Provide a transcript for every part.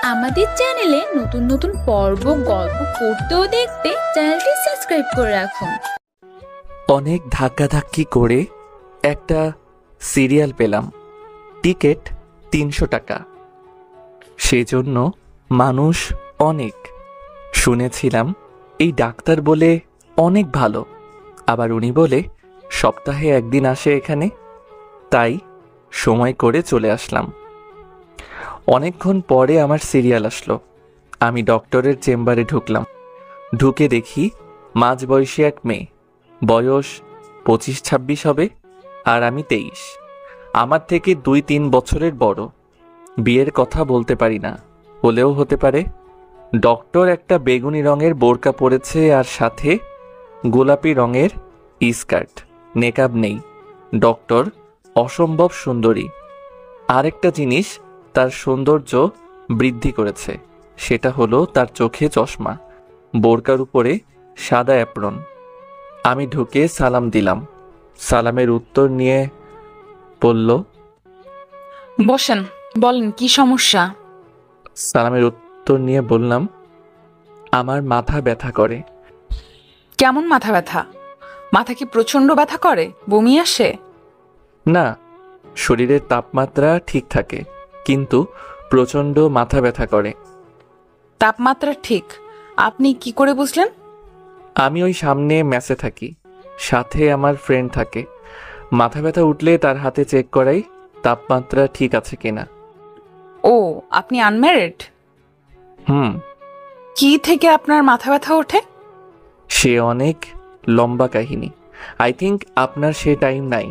আমাদের চ্যানেলে নতুন নতুন পর্ব গল্প পড়তে ও দেখতে চ্যানেলটি সাবস্ক্রাইব করে রাখুন। অনেক ধাক্কাধাক্কি করে একটা সিরিয়াল পেলাম। টিকিট ৩০০ টাকা। সেজন্য মানুষ অনেক। শুনেছিলাম এই ডাক্তার বলে অনেক ভালো, আবার উনি বলে সপ্তাহে একদিন আসে এখানে, তাই সময় করে চলে আসলাম। অনেকক্ষণ পরে আমার সিরিয়াল আসলো। আমি ডক্টরের চেম্বারে ঢুকলাম। ঢুকে দেখি মাঝবয়সী এক মেয়ে, বয়স ২৫-২৬ হবে, আর আমি ২৩। আমার থেকে ২-৩ বছরের বড়। বিয়ের কথা বলতে পারি না, হলেও হতে পারে। ডক্টর একটা বেগুনি রঙের বোরকা পরেছে আর সাথে গোলাপি রঙের স্কার্ট, নেকাব নেই। ডক্টর অসম্ভব সুন্দরী। আরেকটা জিনিস তার সৌন্দর্য বৃদ্ধি করেছে, সেটা হলো তার চোখে চশমা, বোরকার উপরে সাদা অ্যাপ্রন। আমি ঢুকে সালাম দিলাম। সালামের উত্তর নিয়ে বলল, বসেন, বলেন কি সমস্যা? সালামের উত্তর নিয়ে বললাম, আমার মাথা ব্যথা করে। কেমন মাথা ব্যথা? মাথা কি প্রচন্ড ব্যথা করে? বমি আসে? না, শরীরের তাপমাত্রা ঠিক থাকে, কিন্তু প্রচণ্ড মাথা ব্যথা করে। তাপমাত্রা ঠিক? আপনি কি করে বুঝলেন? আমি ওই সামনে মেসে থাকি, সাথে আমার ফ্রেন্ড থাকে। মাথা ব্যথা উঠলে তার হাতে চেক করাই তাপমাত্রা ঠিক আছে কিনা। ও, আপনি আনম্যারিড? হুম। কি থেকে আপনার মাথা ব্যথা ওঠে? সে অনেক লম্বা কাহিনী। আই থিঙ্ক আপনার সে টাইম নাই।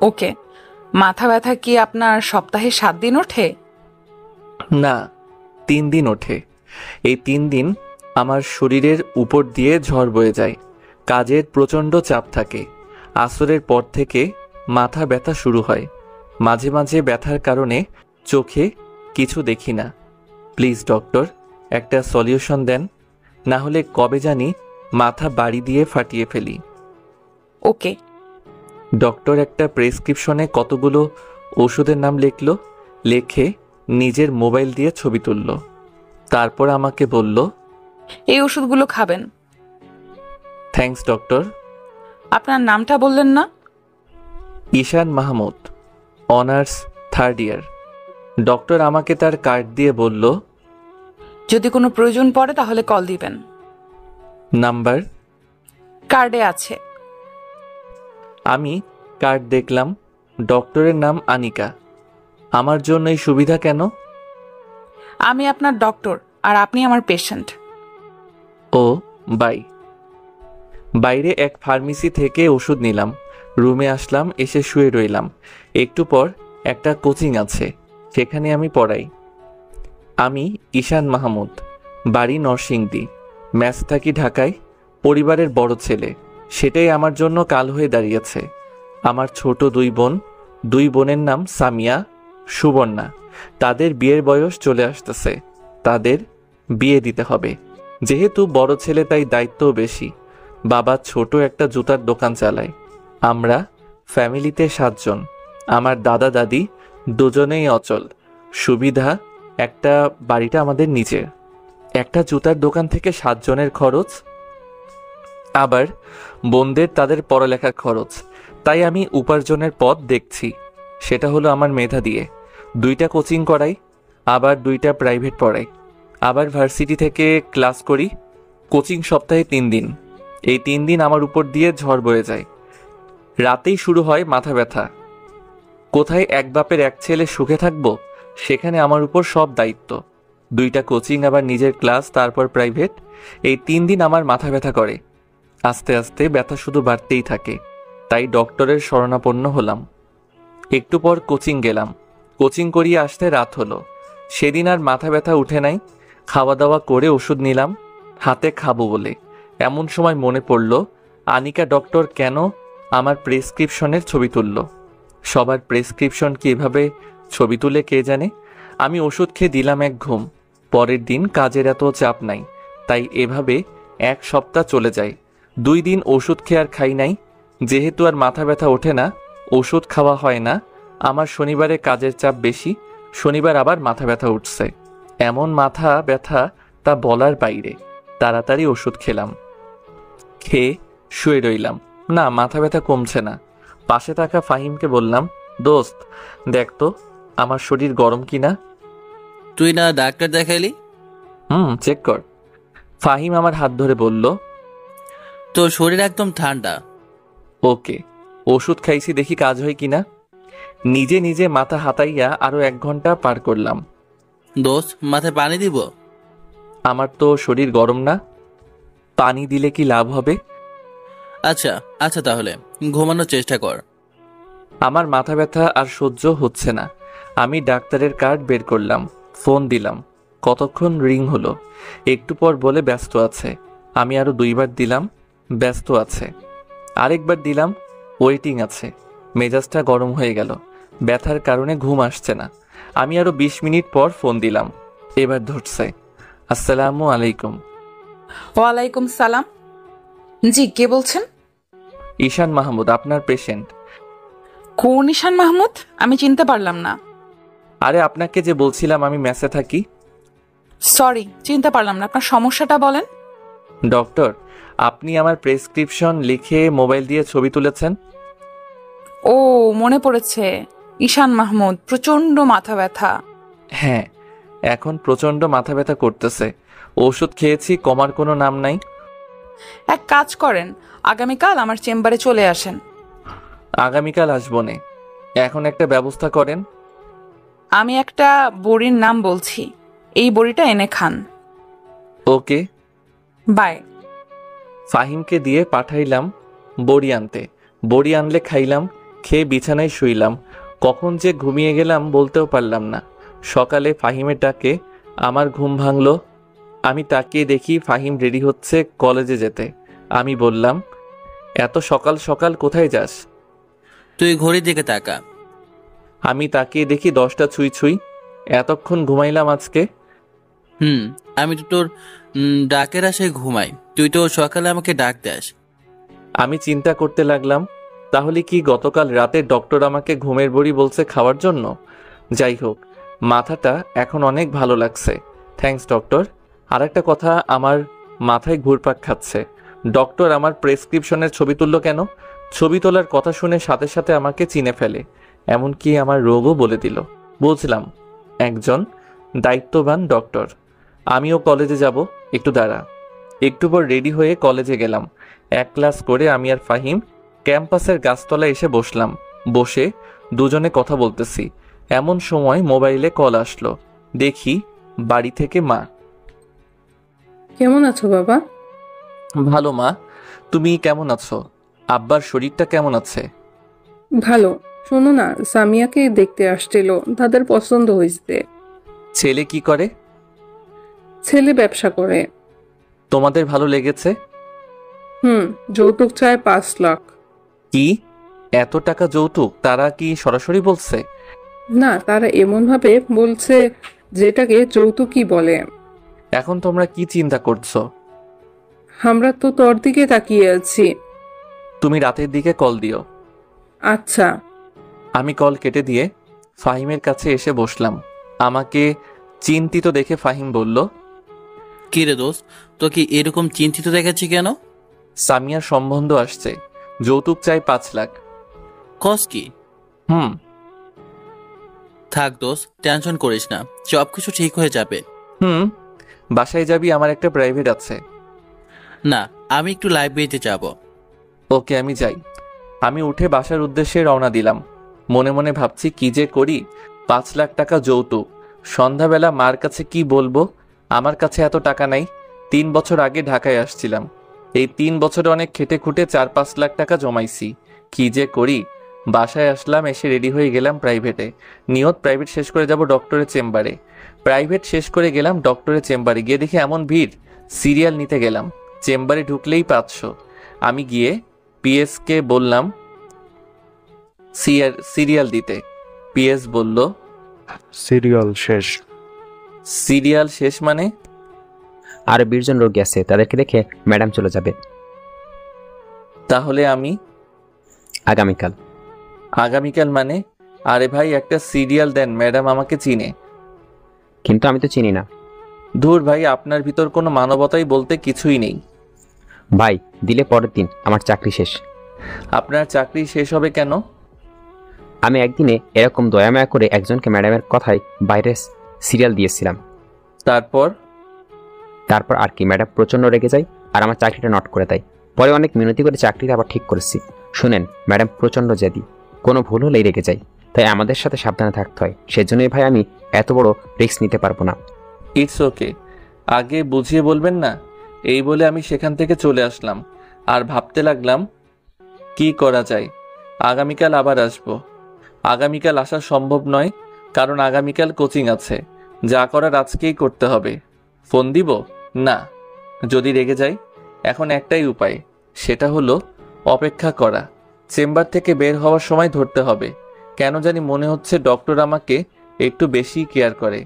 ওকে, মাথা ব্যথা কি আপনার সপ্তাহে 7 দিন ওঠে? না, 3 দিন ওঠে। এই 3 দিন আমার শরীরের উপর দিয়ে ঝড় বয়ে যায়। কাজের প্রচণ্ড চাপ থাকে। আসরের পর থেকে মাথা ব্যথা শুরু হয়। মাঝে মাঝে ব্যথার কারণে চোখে কিছু দেখি না। প্লিজ ডক্টর, একটা সলিউশন দেন, না হলে কবে জানি মাথা বাড়ি দিয়ে ফাটিয়ে ফেলি। ওকে। ডক্টর একটা প্রেসক্রিপশনে কতগুলো ওষুধের নাম লিখলো, লেখে নিজের মোবাইল দিয়ে ছবি তুলল। তারপর আমাকে বলল, এই ওষুধগুলো খাবেন। Thanks doctor. আপনার নামটা বললেন না? ঈশান মাহমুদ, অনার্স 3rd ইয়ার। ডক্টর আমাকে তার কার্ড দিয়ে বলল, যদি কোনো প্রয়োজন পড়ে তাহলে কল দিবেন। নাম্বার? কার্ডে আছে। আমি কার্ড দেখলাম। ডক্টরের নাম আনিকা। আমার জন্য এই সুবিধা কেন? আমি আপনার ডক্টর আর আপনি আমার পেশেন্ট। O by. বাইরে এক ফার্মেসি থেকে ওষুধ নিলাম। রুমে আসলাম, এসে শুয়ে রইলাম। একটু পর একটা কোচিং আছে, সেখানে আমি পড়াই। আমি ঈশান মাহমুদ, বাড়ি নরসিংদী, ম্যাচ থাকি ঢাকায়। পরিবারের বড় ছেলে, সেটাই আমার জন্য কাল হয়ে দাঁড়িয়েছে। আমার ছোট 2 বোন। 2 বোনের নাম সামিয়া, সুবর্ণা। তাদের বিয়ের বয়স চলে আসতেছে, তাদের বিয়ে দিতে হবে। যেহেতু বড় ছেলে তাই দায়িত্বও বেশি। বাবা ছোট একটা জুতার দোকান চালায়। আমরা ফ্যামিলিতে 7 জন। আমার দাদা দাদি দুজনেই অচল। সুবিধা একটা, বাড়িটা আমাদের নিজের। একটা জুতার দোকান থেকে 7 জনের খরচ, আবার বোনদের তাদের পড়ালেখার খরচ। তাই আমি উপার্জনের পথ দেখছি, সেটা হলো আমার মেধা দিয়ে 2টা কোচিং করাই, আবার 2টা প্রাইভেট পড়াই, আবার ভার্সিটি থেকে ক্লাস করি। কোচিং সপ্তাহে 3 দিন। এই 3 দিন আমার উপর দিয়ে ঝড় বয়ে যায়। রাতেই শুরু হয় মাথা ব্যথা। কোথায় এক বাপের এক ছেলে সুখে থাকবো, সেখানে আমার উপর সব দায়িত্ব। 2টা কোচিং, আবার নিজের ক্লাস, তারপর প্রাইভেট। এই 3 দিন আমার মাথা ব্যথা করে। আস্তে আস্তে ব্যথা শুধু বাড়তেই থাকে। তাই ডক্টরের শরণাপন্ন হলাম। একটু পর কোচিং গেলাম। কোচিং করিয়ে আসতে রাত হলো। সেদিন আর মাথা ব্যথা উঠে নাই। খাওয়া দাওয়া করে ওষুধ নিলাম হাতে খাবো বলে। এমন সময় মনে পড়ল, আনিকা ডক্টর কেন আমার প্রেসক্রিপশনের ছবি তুলল। সবার প্রেসক্রিপশন কি এভাবে ছবি তুলে কে জানে। আমি ওষুধ খেয়ে দিলাম এক ঘুম। পরের দিন কাজের এত চাপ নাই, তাই এভাবে 1 সপ্তাহ চলে যায়। 2 দিন ওষুধ খেয়ে আর খাই নাই। যেহেতু আর মাথা ব্যথা ওঠে না, ওষুধ খাওয়া হয় না। আমার শনিবারে কাজের চাপ বেশি, শনিবার আবার মাথা ব্যথা উঠছে। এমন মাথা ব্যথা তা বলার বাইরে। তাড়াতাড়ি ওষুধ খেলাম, খেয়ে শুয়ে রইলাম। না, মাথা ব্যথা কমছে না। পাশে থাকা ফাহিমকে বললাম, দোস্ত দেখ তো আমার শরীর গরম কিনা। তুই না ডাক্তার দেখাইলি? চেক কর। ফাহিম আমার হাত ধরে বলল, তোর শরীর একদম ঠান্ডা। ওকে, ওষুধ খাইছি, দেখি কাজ হয় কিনা। নিজে নিজে মাথা হাতাইয়া আরো 1 ঘন্টা পার করলাম। দোস্ত, মাথায় পানি দিব? আমার তো শরীর গরম না, পানি দিলে কি লাভ হবে? আচ্ছা আচ্ছা, তাহলে ঘুমানোর চেষ্টা কর। আমার মাথা ব্যথা আর সহ্য হচ্ছে না। আমি ডাক্তারের কার্ড বের করলাম, ফোন দিলাম। কতক্ষণ রিং হলো। একটু পর বলে ব্যস্ত আছে। আমি আরো 2 বার দিলাম, ব্যস্ত আছে। আরেকবার দিলাম, ওয়েটিং আছে। মেজাজটা গরম হয়ে গেল। ব্যথার কারণে ঘুম আসছে না। আমি আরো 20 মিনিট পর ফোন দিলাম, এবার ধরছে। আসসালামু আলাইকুম। ওয়ালাইকুম সালাম। জি, কে বলছেন? ঈশান মাহমুদ, আপনার পেশেন্ট। কোন ঈশান মাহমুদ? আমি চিনতে পারলাম না। আরে আপনাকে যে বলছিলাম আমি মেসে থাকি। সরি, চিনতে পারলাম না। আপনার সমস্যাটা বলেন। ডক্টর, আপনি আমার প্রেসক্রিপশন লিখে মোবাইল দিয়ে ছবি তুলেছেন। ও, মনে পড়েছে। ঈশান মাহমুদ, প্রচন্ড মাথা ব্যথা। হ্যাঁ, এখন প্রচন্ড মাথা ব্যথা করতেছে। ওষুধ খেয়েছি, কমার কোনো নাম নাই। এক কাজ করেন, আগামীকাল আমার চেম্বারে চলে আসেন। আগামীকাল আসবো নে, এখন একটা ব্যবস্থা করেন। আমি একটা বড়ির নাম বলছি, এই বড়িটা এনে খান। ওকে। বাই। ফাহিমকে দিয়ে পাঠাইলাম বড়ি আনতে। বড়ি আনলে খাইলাম, খেয়ে বিছানায় শুইলাম। কখন যে ঘুমিয়ে গেলাম বলতেও পারলাম না। সকালে ফাহিমের ডাকে আমার ঘুম ভাঙলো। আমি তাকিয়ে দেখি ফাহিম রেডি হচ্ছে কলেজে যেতে। আমি বললাম, এত সকাল সকাল কোথায় যাস? তুই ঘড়ির দিকে তাকা। আমি তাকিয়ে দেখি 10টা ছুঁই ছুঁই। এতক্ষণ ঘুমাইলাম আজকে। আমি তো তোর ডাকের আশায় ঘুমাই, তুই তো সকালে আমাকে ডাক দেস। আমি চিন্তা করতে লাগলাম, তাহলে কি গতকাল রাতে ডক্টর আমাকে ঘুমের বড়ি বলছে খাওয়ার জন্য? যাই হোক, মাথাটা এখন অনেক ভালো লাগছে। Thanks doctor. আর একটা কথা আমার মাথায় ঘুরপাক খাচ্ছে, ডক্টর আমার প্রেসক্রিপশনের ছবি তুললো কেন? ছবি তোলার কথা শুনে সাথে সাথে আমাকে চিনে ফেলে, এমনকি আমার রোগও বলে দিল। বুঝলাম, একজন দায়িত্ববান ডক্টর। আমিও কলেজে যাব, একটু দাঁড়া। একটু পর রেডি হয়ে কলেজে গেলাম। 1 ক্লাস করে আমি আর ফাহিম ক্যাম্পাসের গাছতলায় এসে বসলাম। বসে দুজনে কথা বলতেছি, এমন সময় মোবাইলে কল আসলো। দেখি বাড়ি থেকে মা। কেমন আছো বাবা? ভালো মা, তুমি কেমন আছো? আব্বার শরীরটা কেমন আছে? ভালো। শোনো না, সামিয়াকে দেখতে আসছিল, তাদের পছন্দ হয়েছে। ছেলে কি করে? ছেলে ব্যবসা করে। তোমাদের ভালো লেগেছে? যৌতুক চায় 5 লাখ। কি, এত টাকা যৌতুক? তারা কি সরাসরি বলছে? না, তারা এমন ভাবে বলছে যেটাকে যৌতুকই বলে। এখন তোমরা কি চিন্তা করছো? আমরা তো তোর দিকে তাকিয়ে আছি। তুমি রাতের দিকে কল দিও। আচ্ছা। আমি কল কেটে দিয়ে ফাহিমের কাছে এসে বসলাম। আমাকে চিন্তিত দেখে ফাহিম বলল, কি রে দোস্ত, তোকে এরকম চিন্তিত দেখাচ্ছি কেন? সামিয়ার সম্বন্ধ আসছে, যৌতুক চাই 5 লাখ। কস কি? হুম। থাক দোস্ত, টেনশন করিস না, সব কিছু ঠিক হয়ে যাবে। বাসায় যাবি? আমার একটা প্রাইভেট আছে। না, আমি একটু লাইব্রেরিতে যাব। ওকে, আমি যাই। আমি উঠে বাসার উদ্দেশ্যে রওনা দিলাম। মনে মনে ভাবছি কি যে করি। 5 লাখ টাকা যৌতুক। সন্ধ্যাবেলা মার কাছে কি বলবো? আমার কাছে এত টাকা নাই। 3 বছর আগে ঢাকায় আসছিলাম। এই 3 বছরে অনেক খেটে খুঁটে 4-5 লাখ টাকা জমাইছি। কি যে করি। বাসায় আসলাম, এসে রেডি হয়ে গেলাম প্রাইভেটে। নিয়ত প্রাইভেট শেষ করে যাব ডক্টরের চেম্বারে। প্রাইভেট শেষ করে গেলাম ডক্টরের চেম্বারে, গিয়ে দেখি এমন ভিড়। সিরিয়াল নিতে গেলাম। চেম্বারে ঢুকলেই 500। আমি গিয়ে পিএসকে বললাম সিরিয়াল দিতে। পিএস বলল, সিরিয়াল শেষ। সিরিয়াল শেষ মানে? আর 20 জন রোগী আছে, তাদেরকে দেখে ম্যাডাম চলে যাবে। তাহলে আমি আগামীকাল। আগামীকাল মানে? আরে ভাই, একটা সিরিয়াল দেন, ম্যাডাম আমাকে চিনে। কিন্তু আমি তো চিনি না। ধুর ভাই, আপনার ভিতর কোনো মানবতাই বলতে কিছুই নেই। ভাই, দিলে পরের দিন আমার চাকরি শেষ। আপনার চাকরি শেষ হবে কেন? আমি একদিনে এরকম দয়ামায়া করে একজনকে ম্যাডামের কথায় বাইরে সিরিয়াল দিয়েছিলাম। তারপর? তারপর আর কি, ম্যাডাম প্রচণ্ড রেগে যায় আর আমার চাকরিটা নট করে দেয়। পরে অনেক মিনতি করে চাকরিটা আবার ঠিক করেছি। শুনেন, ম্যাডাম প্রচণ্ড জেদি, কোনো ভুল হলেই রেগে যায়। তাই আমাদের সাথে সাবধানে থাকতে হয়। সেজন্যই ভাই আমি এত বড় রিস্ক নিতে পারবো না। ইটস ওকে, আগে বুঝিয়ে বলবেন না? এই বলে আমি সেখান থেকে চলে আসলাম আর ভাবতে লাগলাম কি করা যায়। আগামীকাল আবার আসবো। আগামীকাল আসা সম্ভব নয়, কারণ আগামীকাল কোচিং আছে। যা করার আজকেই করতে হবে। ফোন দিব না, যদি রেগে যাই। এখন একটাই উপায়, সেটা হলো অপেক্ষা করা। চেম্বার থেকে বের হওয়ার সময় ধরতে হবে। কেন জানি মনে হচ্ছে ডক্টর আমাকে একটু বেশি কেয়ার করে।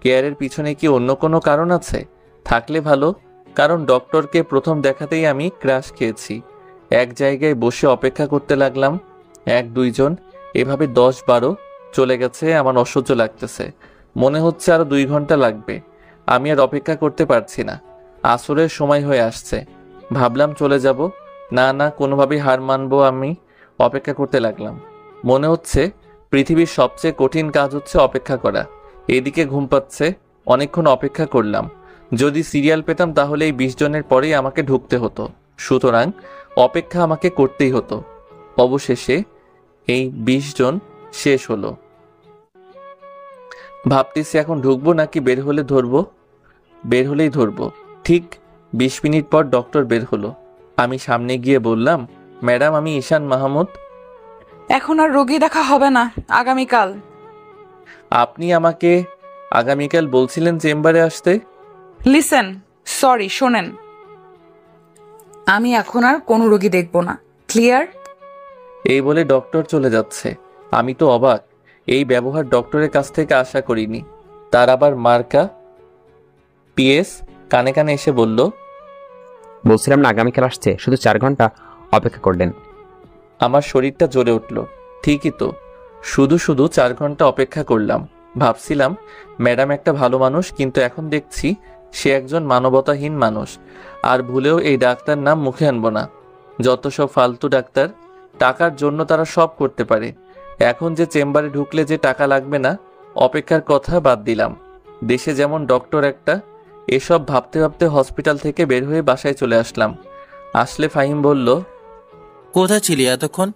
কেয়ারের পিছনে কি অন্য কোনো কারণ আছে? থাকলে ভালো, কারণ ডক্টরকে প্রথম দেখাতেই আমি ক্রাশ খেয়েছি। এক জায়গায় বসে অপেক্ষা করতে লাগলাম। 1-2 জন, এভাবে 10-12 চলে গেছে। আমার অসহ্য লাগতেছে। মনে হচ্ছে আরো 2 ঘন্টা লাগবে। আমি আর অপেক্ষা করতে পারছি না। আসরের সময় হয়ে আসছে। ভাবলাম চলে যাব। না, কোনোভাবেই হার মানবো। আমি অপেক্ষা করতে লাগলাম। মনে হচ্ছে পৃথিবীর সবচেয়ে কঠিন কাজ হচ্ছে অপেক্ষা করা। এদিকে ঘুম পাচ্ছে। অনেকক্ষণ অপেক্ষা করলাম। যদি সিরিয়াল পেতাম তাহলে এই 20 জনের পরেই আমাকে ঢুকতে হতো। সুতরাং অপেক্ষা আমাকে করতেই হতো। অবশেষে এই 20 জন শেষ হলো। ভাবতেছি এখন ঢুকবো নাকি বের হলে ধরবো। বের হলেই ধরবো। ঠিক 20 মিনিট পর ডক্টর বের হলো। আমি সামনে গিয়ে বললাম, ম্যাডাম, আমি ঈশান মাহমুদ। এখন আর রোগী দেখা হবে না, আগামীকাল। আপনি আমাকে আগামীকাল বলছিলেন চেম্বারে আসতে। লিসেন, সরি, শোনেন, আমি এখন আর কোনো রোগী দেখব না। ক্লিয়ার? এই বলে ডক্টর চলে যাচ্ছে। আমি তো অবাক। এই ব্যবহার ডক্টরের কাছ থেকে আশা করিনি। তার আবার মার্কা পিএস কানে কানে এসে বলল, বলছিলাম না আগামীকাল আসছে, শুধু 4 ঘন্টা অপেক্ষা করলেন। আমার শরীরটা জ্বলে উঠল। ঠিকই তো, শুধু 4 ঘন্টা অপেক্ষা করলাম। ভাবছিলাম ম্যাডাম একটা ভালো মানুষ, কিন্তু এখন দেখছি সে একজন মানবতাহীন মানুষ। আর ভুলেও এই ডাক্তার নাম মুখে আনবো না। যত সব ফালতু ডাক্তার, টাকার জন্য তারা সব করতে পারে। এখন যে চেম্বারে ঢুকলে যে টাকা লাগবে না, অপেক্ষার কথা বাদ দিলাম। দেশে যেমন ডক্টর একটা। এসব ভাবতে ভাবতে হসপিটাল থেকে বের হয়ে বাসায় চলে আসলাম। আসলে ফাহিম বলল, কোথায় ছিলি এতক্ষণ?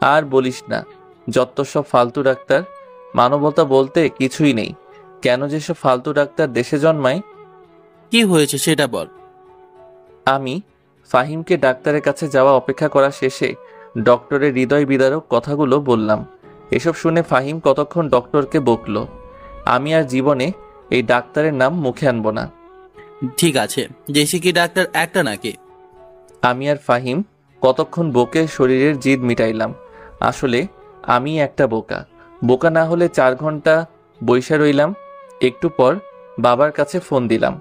আর বলিস না, যত সব ফালতু ডাক্তার। মানবতা বলতে কিছুই নেই। কেন যেসব ফালতু ডাক্তার দেশে জন্মায়। কি হয়েছে সেটা বল। আমি ফাহিমকে ডাক্তারের কাছে যাওয়া অপেক্ষা করা শেষে ডক্টরের হৃদয় বিদারক কথাগুলো বললাম। এসব শুনে ফাহিম কতক্ষণ ডক্টরকে বকল। আমি আর জীবনে এই ডাক্তারের নাম মুখে আনবো না। ঠিক আছে, দেশে কি ডাক্তার একটা নাকি? আমি আর ফাহিম কতক্ষণ বকে শরীরের জিদ মিটাইলাম। আসলে আমি একটা বোকা। বোকা না হলে 4 ঘন্টা বইসা রইলাম। একটু পর বাবার কাছে ফোন দিলাম।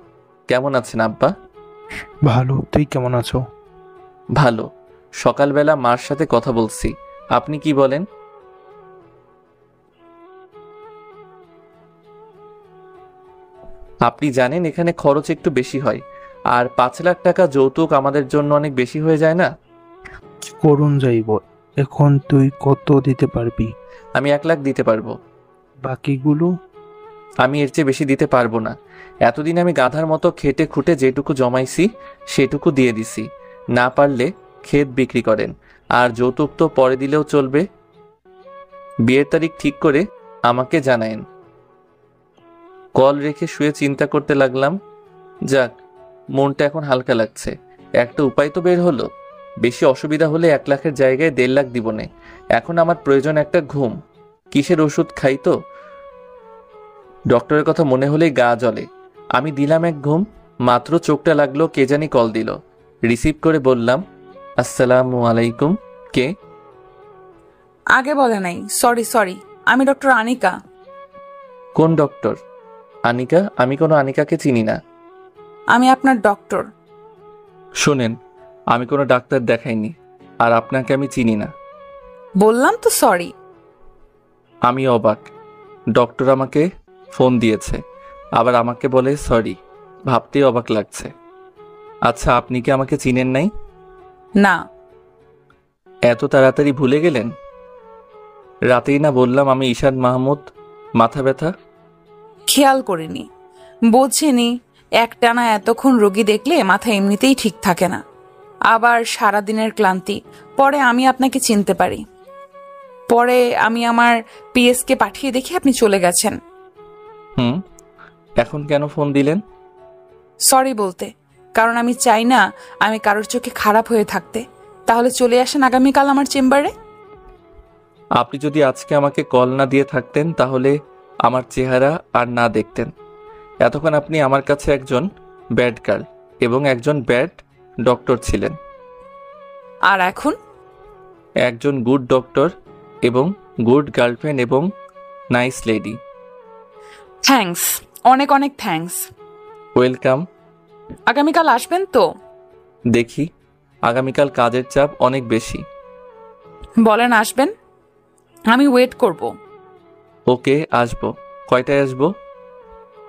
কেমন আছেন আব্বা? ভালো, তুই কেমন আছো? ভালো। সকালবেলা মার সাথে কথা বলছি। আপনি কি বলেন? আপনি জানেন এখানে খরচ একটু বেশি হয়, আর 5 লাখ টাকা যৌতুক আমাদের জন্য অনেক বেশি হয়ে যায় না? করুণ যাইব। এখন তুই কত দিতে পারবি? আমি 1 লাখ দিতে পারবো। বাকিগুলো? আমি এর চেয়ে বেশি দিতে পারবো না। এতদিন আমি গাধার মতো খেটে খুঁটে যেটুকু জমাইছি সেটুকু দিয়ে দিছি। না পারলে ক্ষেত বিক্রি করেন, আর যৌতুক তো পরে দিলেও চলবে। বিয়ের তারিখ ঠিক করে আমাকে জানায়েন। কল রেখে শুয়ে চিন্তা করতে লাগলাম। যাক, মনটা এখন হালকা লাগছে। একটা উপায় তো বের হলো। বেশি অসুবিধা হলে 1 লাখের জায়গায় 1.5 লাখ দিবনে। এখন আমার প্রয়োজন একটা ঘুম। কিসের ওষুধ খাই তো? ডক্টরের কথা মনে হলেই গা জ্বলে। আমি দিলাম এক ঘুম। মাত্র চোখটা লাগলো কে জানি কল দিল। রিসিভ করে বললাম, আসসালামু আলাইকুম। কে? আগে বলে নাই। সরি, আমি ডক্টর আনিকা। কোন ডক্টর? আনিকা? আমি কোনো আনিকাকে চিনি না। আমি আপনার ডক্টর। শোনেন, আমি কোনো ডাক্তার দেখাইনি, আর আপনাকে আমি চিনি না। বললাম তো সরি। আমি অবাক। ডক্টর আমাকে ফোন দিয়েছে, আবার আমাকে বলে সরি, ভাবতেই অবাক লাগছে। আচ্ছা, আপনি কি আমাকে চিনেন নাই? না। এত তাড়াতাড়ি ভুলে গেলেন? রাতেই না বললাম আমি ঈশান মাহমুদ, মাথা ব্যথা। খেয়াল করিনি, বোঝেনি। একটানা এতক্ষণ রোগী দেখলে মাথা এমনিতেই ঠিক থাকে না, আবার সারাদিনের ক্লান্তি। পরে আমি আপনাকে চিনতে পারি। পরে আমি আমার পিএসকে পাঠিয়ে দেখি আপনি চলে গেছেন। এখন কেন ফোন দিলেন? সরি বলতে, কারণ আমি চাই না আমি কারোর চোখে খারাপ হয়ে থাকতে। তাহলে চলে আসেন আগামীকাল আমার চেম্বারে। আপনি যদি আজকে আমাকে কল না দিয়ে থাকতেন তাহলে আমার চেহারা আর না দেখতেন। এতক্ষণ আপনি আমার কাছে একজন ব্যাড গার্ল এবং একজন ব্যাড ডক্টর ছিলেন। আর এখন একজন গুড ডক্টর এবং গুড গার্লফ্রেন্ড এবং নাইস লেডি। থ্যাঙ্কস, অনেক অনেক থ্যাঙ্কস। ওয়েলকাম। আগামীকাল আসবেন তো? দেখি, আগামীকাল কাজের চাপ অনেক বেশি। বলেন আসবেন, আমি ওয়েট করব। ওকে, আসবো। কয়টায় আসবো?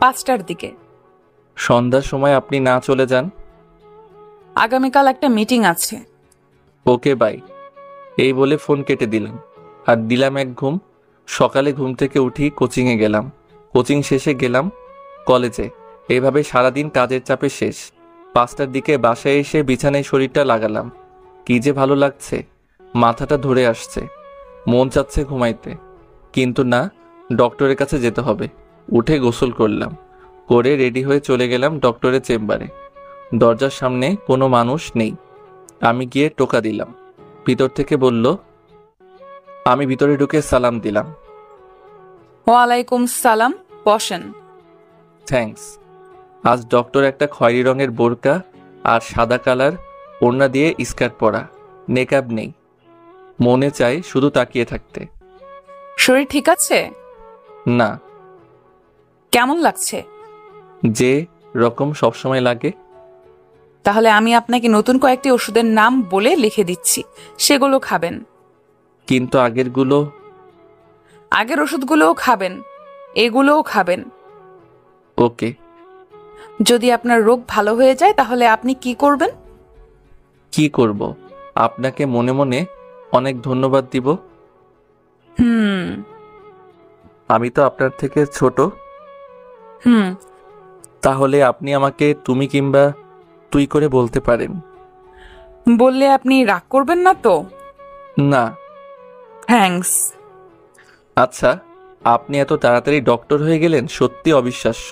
5টার দিকে। সন্ধ্যার সময় আপনি না চলে যান। আগামীকাল একটা মিটিং আছে। ওকে, বাই। এই বলে ফোন কেটে দিলাম আর দিলাম এক ঘুম। সকালে ঘুম থেকে উঠি, কোচিংয়ে গেলাম। কোচিং শেষে গেলাম কলেজে। এইভাবে সারাদিন কাজের চাপে শেষ। 5টার দিকে বাসায় এসে বিছানায় শরীরটা লাগালাম। কি যে ভালো লাগছে, মাথাটা ধরে আসছে, মন চাচ্ছে ঘুমাইতে। কিন্তু না, ডক্টরের কাছে যেতে হবে। উঠে গোসল করলাম, করে রেডি হয়ে চলে গেলাম ডক্টরের চেম্বারে। দরজার সামনে কোনো মানুষ নেই। আমি গিয়ে টোকা দিলাম। ভিতর থেকে বলল। আমি ভিতরে ঢুকে সালাম দিলাম। ওয়ালাইকুম সালাম, বসেন। থ্যাঙ্কস। আজ ডক্টর একটা খয়েরি রঙের বোরকা আর সাদা কালার ওড়না দিয়ে স্কার্ট পরা, নেকআপ নেই। মনে চায় শুধু তাকিয়ে থাকতে। শরীর ঠিক আছে? না। কেমন লাগছে? যে রকম সবসময় লাগে। তাহলে আমি আপনাকে নতুন কয়েকটি ওষুধের নাম বলে লিখে দিচ্ছি, সেগুলো খাবেন। কিন্তু আগেরগুলো? আগের ওষুধগুলোও খাবেন, এগুলোও খাবেন। ওকে। যদি আপনার রোগ ভালো হয়ে যায় তাহলে আপনি কি করবেন? কি করব? আপনাকে মনে মনে অনেক ধন্যবাদ দিব। হুম আমি তো আপনার থেকে ছোট। হুম তাহলে আপনি আমাকে তুমি কিংবা তুই করে বলতে পারেন। বললে আপনি রাগ করবেন না তো? না। থ্যাঙ্কস। আচ্ছা, আপনি এত তাড়াতাড়ি ডক্টর হয়ে গেলেন, সত্যি অবিশ্বাস্য।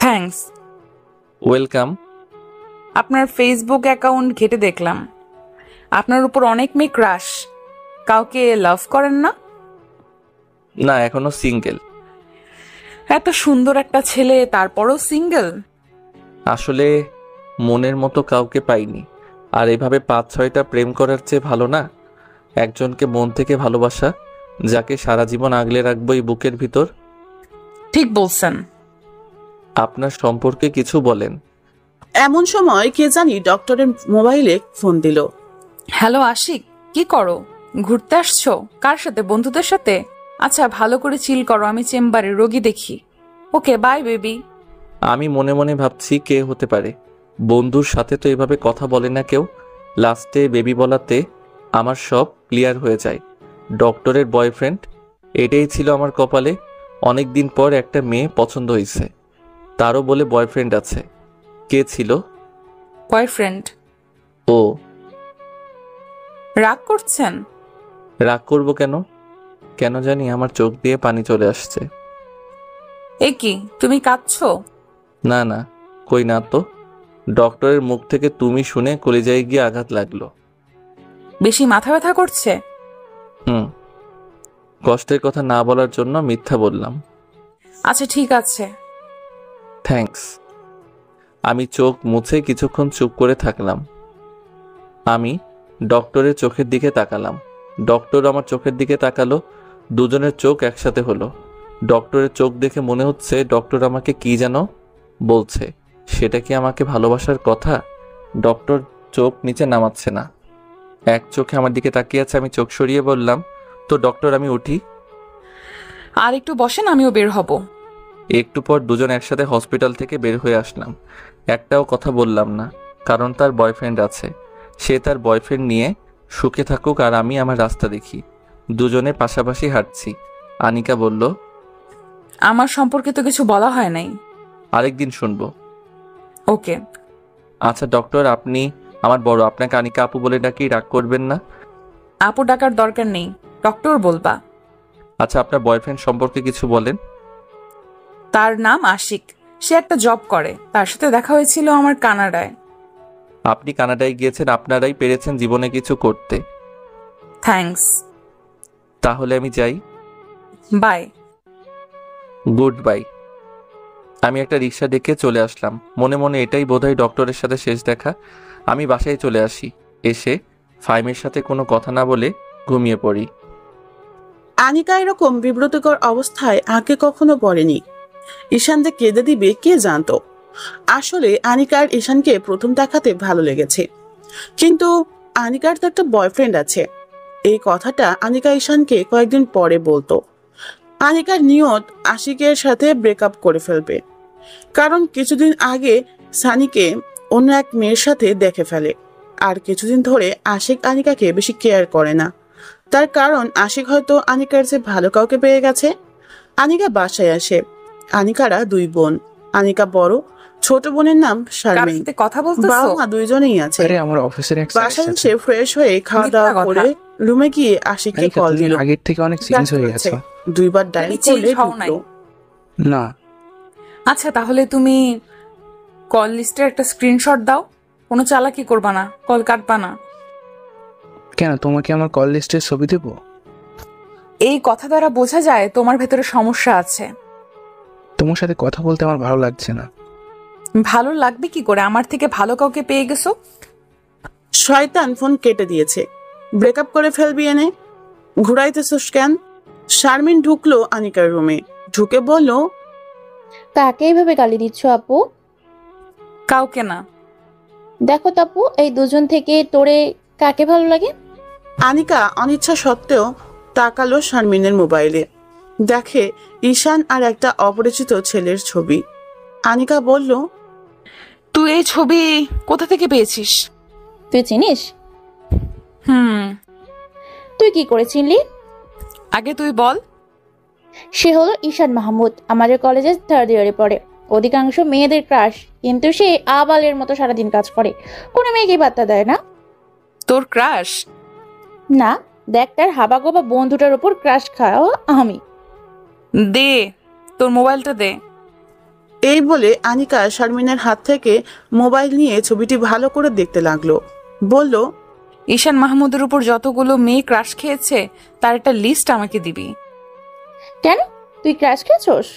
থ্যাঙ্কস। ওয়েলকাম। আপনার ফেসবুক অ্যাকাউন্ট ঘেটে দেখলাম, আপনার উপর অনেক মেয়ে ক্রাশ। কাউকে লাভ করেন না? না, এখনো সিঙ্গেল। এত সুন্দর একটা ছেলে, তারপরও সিঙ্গেল? আসলে মনের মতো কাউকে পাইনি। আর এভাবে 5-6টা প্রেম করার চেয়ে ভালো না একজনকে মন থেকে ভালোবাসা, যাকে সারা জীবন আগলে রাখবো এই বুকের ভিতর। ঠিক বলছেন। আপনার সম্পর্কে কিছু বলেন। এমন সময় কে জানি ডক্টরের মোবাইলে ফোন দিল। হ্যালো আশিক, কি করো? ঘুরতে আসছো? কার সাথে? বন্ধুদের সাথে? আচ্ছা, ভালো করে চিল করো, আমি চেম্বারে রোগী দেখি। ওকে, বাই বেবি। আমি মনে মনে ভাবছি কে হতে পারে। বন্ধুর সাথে তো এভাবে কথা বলে না কেউ। লাস্টে বেবি বলাতে আমার সব ক্লিয়ার হয়ে যায়। ডক্টরের বয়ফ্রেন্ড, এটাই ছিল আমার কপালে। অনেক দিন পর একটা মেয়ে পছন্দ হয়েছে, তারও বলে বয়ফ্রেন্ড আছে। কে ছিল? বয়ফ্রেন্ড। ও। রাগ করছেন? রাগ করব কেন? কেন জানি আমার চোখ দিয়ে পানি চলে আসছে। এ কি, তুমি কাঁদছো? না না, কই না তো। ডক্টরের মুখ থেকে তুমি শুনে কলিজায় গিয়ে আঘাত লাগলো। বেশি মাথা ব্যথা করছে? কষ্টের কথা না বলার জন্য মিথ্যা বললাম। আচ্ছা ঠিক আছে। থ্যাঙ্কস। আমি চোখ মুছে কিছুক্ষণ চুপ করে থাকলাম। আমি ডক্টরের চোখের দিকে তাকালাম। ডক্টর আমার চোখের দিকে তাকালো। দুজনের চোখ একসাথে হলো। ডক্টরের চোখ দেখে মনে হচ্ছে ডক্টর আমাকে কি যেন বলছে। সেটা কি আমাকে ভালোবাসার কথা? ডক্টর চোখ নিচে নামাচ্ছে না, এক চোখে আমার দিকে তাকিয়ে আছে। আমি চোখ সরিয়ে বললাম, তো ডক্টর আমি উঠি? আর একটু বসেন, আমিও বের হব। একটু পর দুজন একসাথে হসপিটাল থেকে বের হয়ে আসলাম। একটাও কথা বললাম না, কারণ তার বয়ফ্রেন্ড আছে। সে তার বয়ফ্রেন্ড নিয়ে সুখে থাকুক আর আমি আমার রাস্তা দেখি। দুজনে পাশাপাশি হাঁটছি। আনিকা বলল, আমার সম্পর্কে তো কিছু বলা হয় নাই। আরেকদিন শুনবো। ওকে। আচ্ছা ডক্টর, আপনি আমার বড়, আপনাকে আনিকা আপু বলে ডাকি, রাগ করবেন না? আপু ডাকার দরকার নেই, ডক্টর বলবা। আচ্ছা, আপনার বয়ফ্রেন্ড সম্পর্কে কিছু বলেন। তার নাম আশিক। সে একটা জব করে। তার সাথে দেখা হয়েছিল আমার কানাডায়। আপনি কানাডায় গিয়েছেন, আপনারাই পেরেছেন জীবনে কিছু করতে। থ্যাঙ্কস। তাহলে আমি যাই। বাই। Good bye. আমি একটা রিক্সা ডেকে চলে আসলাম। মনে মনে এটাই বোধহয় ডক্টরের সাথে শেষ দেখা। আমি বাসায় চলে আসি। এসে ফাইমের সাথে কোনো কথা না বলে ঘুমিয়ে পড়ি। আনিকা এরকম বিব্রতকর অবস্থায় আগে কখনো পড়েনি। ঈশান যে কেঁদে দিবে কে জানতো। আসলে আনিকার ঈশানকে প্রথম দেখাতে ভালো লেগেছে, কিন্তু আনিকার তো একটা বয়ফ্রেন্ড আছে। এই কথাটা আনিকা ঈশানকে কয়েকদিন পরে বলতো। আনিকার নিয়ত আশিকের সাথে ব্রেকআপ করে ফেলবে, কারণ কিছুদিন আগে সানিকে অন্য এক মেয়ের সাথে দেখে ফেলে। আর কিছুদিন ধরে আশিক আনিকাকে বেশি কেয়ার করে না। তার কারণ আশিক হয়তো আনিকার যে ভালো কাউকে পেয়ে গেছে। আনিকা বাসায় আসে। আনিকারা দুই বোন। আনিকা বড়, ছোট বোনের নাম কার শারমিন। সাথে কথা বলতেছো? বাবা মা দুইজনেই আছে। আরে আমার অফিসের এক বাসায় এসে ফ্রেশ হয়ে খাওয়া দাওয়া মিথ্যা কথা। করে রুমে গিয়ে আশিককে কল দিল। আগের থেকে অনেক চেঞ্জ হয়ে গেছে। দুইবার ডায়াল তুমি change করলে হও নাই। ঢুকলো। না, আচ্ছা, তাহলে তুমি কল লিস্টের একটা স্ক্রিনশট দাও। কোনো চালাকি করবা না, কল কাটবা না। কেন তোমাকে আমার কল লিস্টের ছবি দেবো? এই কথা দ্বারা বোঝা যায় তোমার ভেতরে সমস্যা আছে। তোমার সাথে কথা বলতে আমার ভালো লাগছে না। ভালো লাগবে কি করে? আমার থেকে ভালো কাউকে পেয়ে গেছো। শয়তান ফোন কেটে দিয়েছে। ব্রেকআপ করে ফেলবি এনে ঘুরাইতেছস কেন? শারমিন ঢুকলো আনিকার রুমে, ঢুকে বলল, কাকে এইভাবে গালি দিচ্ছ আপু? কাউকে না। দেখো তো আপু, এই দুজন থেকে তোরে কাকে ভালো লাগে? আনিকা অনিচ্ছা সত্ত্বেও তাকালো শারমিনের মোবাইলে, দেখে ঈশান আর একটা অপরিচিত ছেলের ছবি। আনিকা বলল, তুই এই ছবি কোথা থেকে পেয়েছিস? তুই চিনিস? তুই কি করে চিনলি? আগে তুই বল। সে হলো ঈশান মাহমুদ, আমাদের কলেজের 3rd ইয়ারে পড়ে। অধিকাংশ মেয়েদের ক্রাশ, কিন্তু সে আবালের মতো সারাদিন কাজ করে, কোনো মেয়েকেই পাত্তা দেয় না। তোর ক্রাশ? না, দেখ তার হাবাগোবা বন্ধুটার উপর ক্রাশ খাওয়া আমি। দে তোর মোবাইলটা দে। এই বলে আনিকা শারমিনের হাত থেকে মোবাইল নিয়ে ছবিটি ভালো করে দেখতে লাগলো। বলল, ঈশান মাহমুদের উপর যতগুলো মেয়ে ক্রাশ খেয়েছে তার একটা লিস্ট আমাকে দিবি। কেন, তুই ক্রাশ খেয়েছস?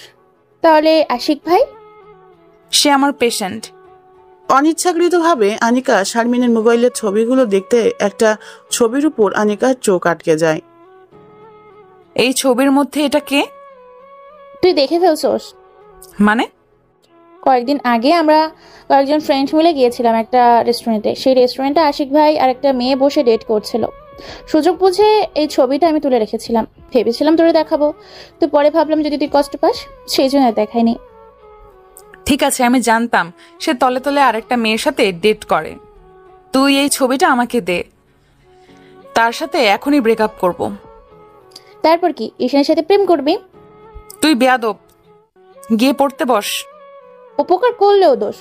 তাহলে আশিক ভাই? সে আমার পেশেন্ট। অনিচ্ছাকৃতভাবে আনিকা শারমিনের মোবাইলের ছবিগুলো দেখতে একটা ছবির উপর আনিকার চোখ আটকে যায়। এই ছবির মধ্যে এটা কে? তুই দেখে ফেলছস? মানে? কয়েকদিন আগে আমরা কয়েকজন ফ্রেন্ড মিলে গিয়েছিলাম একটা রেস্টুরেন্টে। সেই রেস্টুরেন্টে আশিক ভাই আর একটা মেয়ে বসে ডেট করছিল। সুযোগ বুঝে এই ছবিটা আমি তুলে রেখেছিলাম, ভেবেছিলাম তোরে দেখাবো, তো পরে ভাবলাম যদি তুই কষ্ট পাস, সেই জন্য দেখাইনি। ঠিক আছে, আমি জানতাম সে তলে তলে আরেকটা মেয়ের সাথে ডেট করে। তুই এই ছবিটা আমাকে দে, তার সাথে এখনই ব্রেকআপ করব। তারপর কি ঈশানের সাথে প্রেম করবি? তুই বেয়াদব, গিয়ে পড়তে বস। উপকার করলেও দোষ।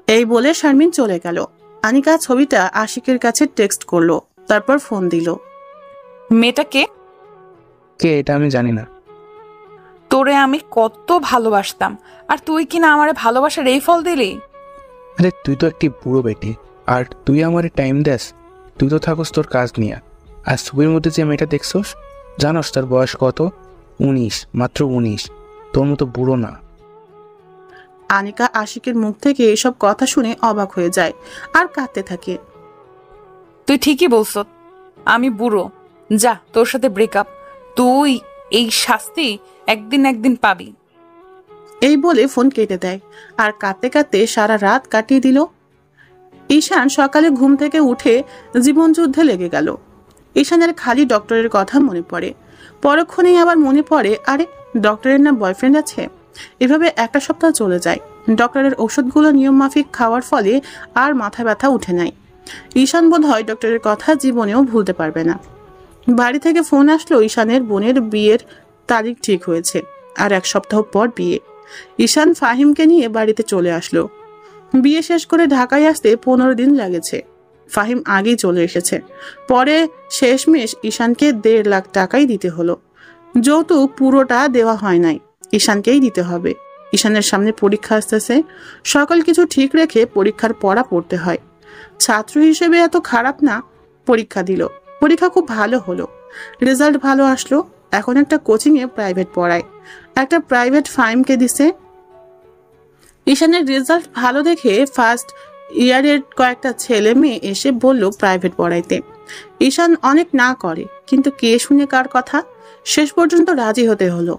এই বলে শারমিন চলে গেল। আনিকা ছবিটা আশিকের কাছে টেক্সট করলো, তারপর ফোন দিল। মেয়েটা কে? কে এটা আমি জানি না। তোরে আমি কত ভালোবাসতাম, আর তুই কিনা আমারে ভালোবাসার এই ফল দিলি। আরে তুই তো একটি বুড়ো বেটি, আর তুই আমারে টাইম দেস? তুই তো থাকস তোর কাজ নিয়ে। আর ছবির মধ্যে যে মেয়েটা দেখছস, জানোস তার বয়স কত? 19, মাত্র 19। তোর মতো বুড়ো না। আনিকা আশিকের মুখ থেকে এসব কথা শুনে অবাক হয়ে যায় আর কাঁদতে থাকে। তুই ঠিকই বলছ, আমি বুড়ো। যা, তোর সাথে ব্রেকআপ। তুই এই শাস্তি একদিন একদিন পাবি। এই বলে ফোন কেটে দেয় আর কাঁদতে কাঁদতে সারা রাত কাটিয়ে দিল। ঈশান সকালে ঘুম থেকে উঠে জীবন যুদ্ধে লেগে গেল। ঈশানের খালি ডক্টরের কথা মনে পড়ে, পরক্ষণেই আবার মনে পড়ে আরে ডক্টরের না বয়ফ্রেন্ড আছে? এভাবে একটা সপ্তাহ চলে যায়। ডক্টরের ওষুধগুলো নিয়ম মাফিক খাওয়ার ফলে আর মাথা ব্যথা উঠে নাই। ঈশান বোধ হয় ডক্টরের কথা জীবনেও ভুলতে পারবে না। বাড়ি থেকে ফোন আসলো ঈশানের বোনের বিয়ের তারিখ ঠিক হয়েছে, আর এক সপ্তাহ পর বিয়ে। ঈশান ফাহিমকে নিয়ে বাড়িতে চলে আসলো। বিয়ে শেষ করে ঢাকায় আসতে 15 দিন লেগেছে। ফাহিম আগেই চলে এসেছে। পরে শেষমেশ ঈশানকে 1.5 লাখ টাকাই দিতে হলো। যৌতুক পুরোটা দেওয়া হয় নাই, ঈশানকেই দিতে হবে। ঈশানের সামনে পরীক্ষা আসতেছে, সকল কিছু ঠিক রেখে পরীক্ষার পড়া পড়তে হয়। ছাত্র হিসেবে এত খারাপ না। পরীক্ষা দিল, পরীক্ষা খুব ভালো হলো, রেজাল্ট ভালো আসলো। এখন একটা কোচিংয়ে প্রাইভেট পড়ায়, একটা প্রাইভেট ফার্মকে দিছে। ঈশানের রেজাল্ট ভালো দেখে ফার্স্ট ইয়ারের কয়েকটা ছেলে মেয়ে এসে বলল প্রাইভেট পড়াইতে। ঈশান অনেক না করে, কিন্তু কে শুনে কার কথা, শেষ পর্যন্ত রাজি হতে হলো।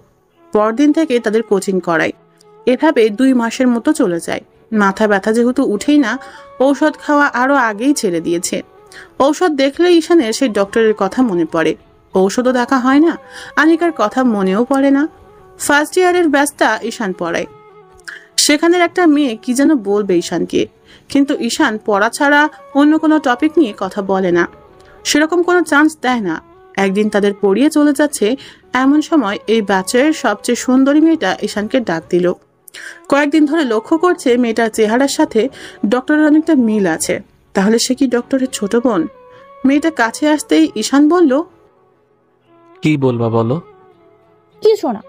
পরদিন থেকে তাদের কোচিং করায়। এভাবে 2 মাসের মতো চলে যায়। মাথা ব্যথা যেহেতু উঠেই না, ঔষধ খাওয়া আরো আগেই ছেড়ে দিয়েছে। ঔষধ দেখলে ঈশানের সেই ডক্টরের কথা মনে পড়ে। ঔষধও দেখা হয় না, আনিকার কথা মনেও পড়ে না। ফার্স্ট ইয়ারের ব্যাচটা ঈশান পড়ায়। সেখানের একটা মেয়ে কি যেন বলবে ঈশানকে, কিন্তু ঈশান পড়া ছাড়া অন্য কোনো টপিক নিয়ে কথা বলে না, সেরকম কোনো চান্স দেয় না। একদিন তাদের পড়িয়ে চলে যাচ্ছে, এমন সময় এই ব্যাচের সবচেয়ে সুন্দরী মেয়েটা ঈশানকে ডাক দিল। কয়েকদিন ধরে লক্ষ্য করছে মেয়েটার চেহারার সাথে ডক্টরের অনেকটা মিল আছে। তাহলে সে কি ডক্টরের ছোট বোন? মেয়েটা কাছে আসতেই ঈশান বলল, কি বলবা বলো। কিছু না।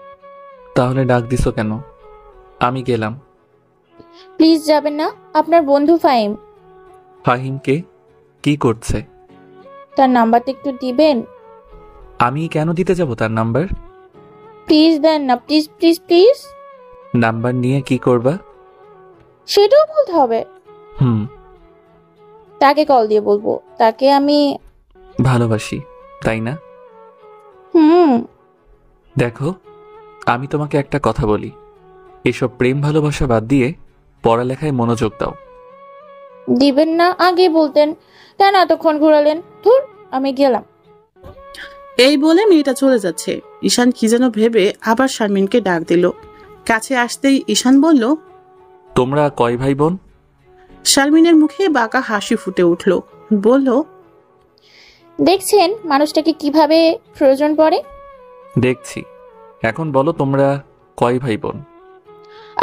তাহলে ডাক দিছো কেন? আমি গেলাম। প্লিজ যাবেন না, আপনার বন্ধু ফাহিম। ফাহিমকে কি করছে? তার নাম্বারটা একটু দিবেন? আমি কেন দিতে যাব তার নাম্বার? প্লিজ দেন না, প্লিজ প্লিজ প্লিজ। নাম্বার নিয়ে কি করবা? সেটাও বলতে হবে? তাকে কল দিয়ে বলবো, তাকে আমি ভালোবাসি, তাই না? দেখো, আমি তোমাকে একটা কথা বলি, এসব প্রেম ভালোবাসা বাদ দিয়ে পড়ালেখায় মনোযোগ দাও। দিবেন না আগে বলতেন, কেন এতক্ষণ ঘোরালেন? ধুর, আমি গেলাম। এই বলে মেয়েটা চলে যাচ্ছে। ঈশান কি যেন ভেবে আবার শারমিনকে ডাক দিল। কাছে আসতেই ঈশান বলল, তোমরা কয় ভাই বোন? শারমিনের মুখে বাঁকা হাসি ফুটে উঠল। বলল, দেখছেন মানুষটাকে কিভাবে প্রয়োজন পড়ে। দেখছি। এখন বলো তোমরা কয় ভাই বোন?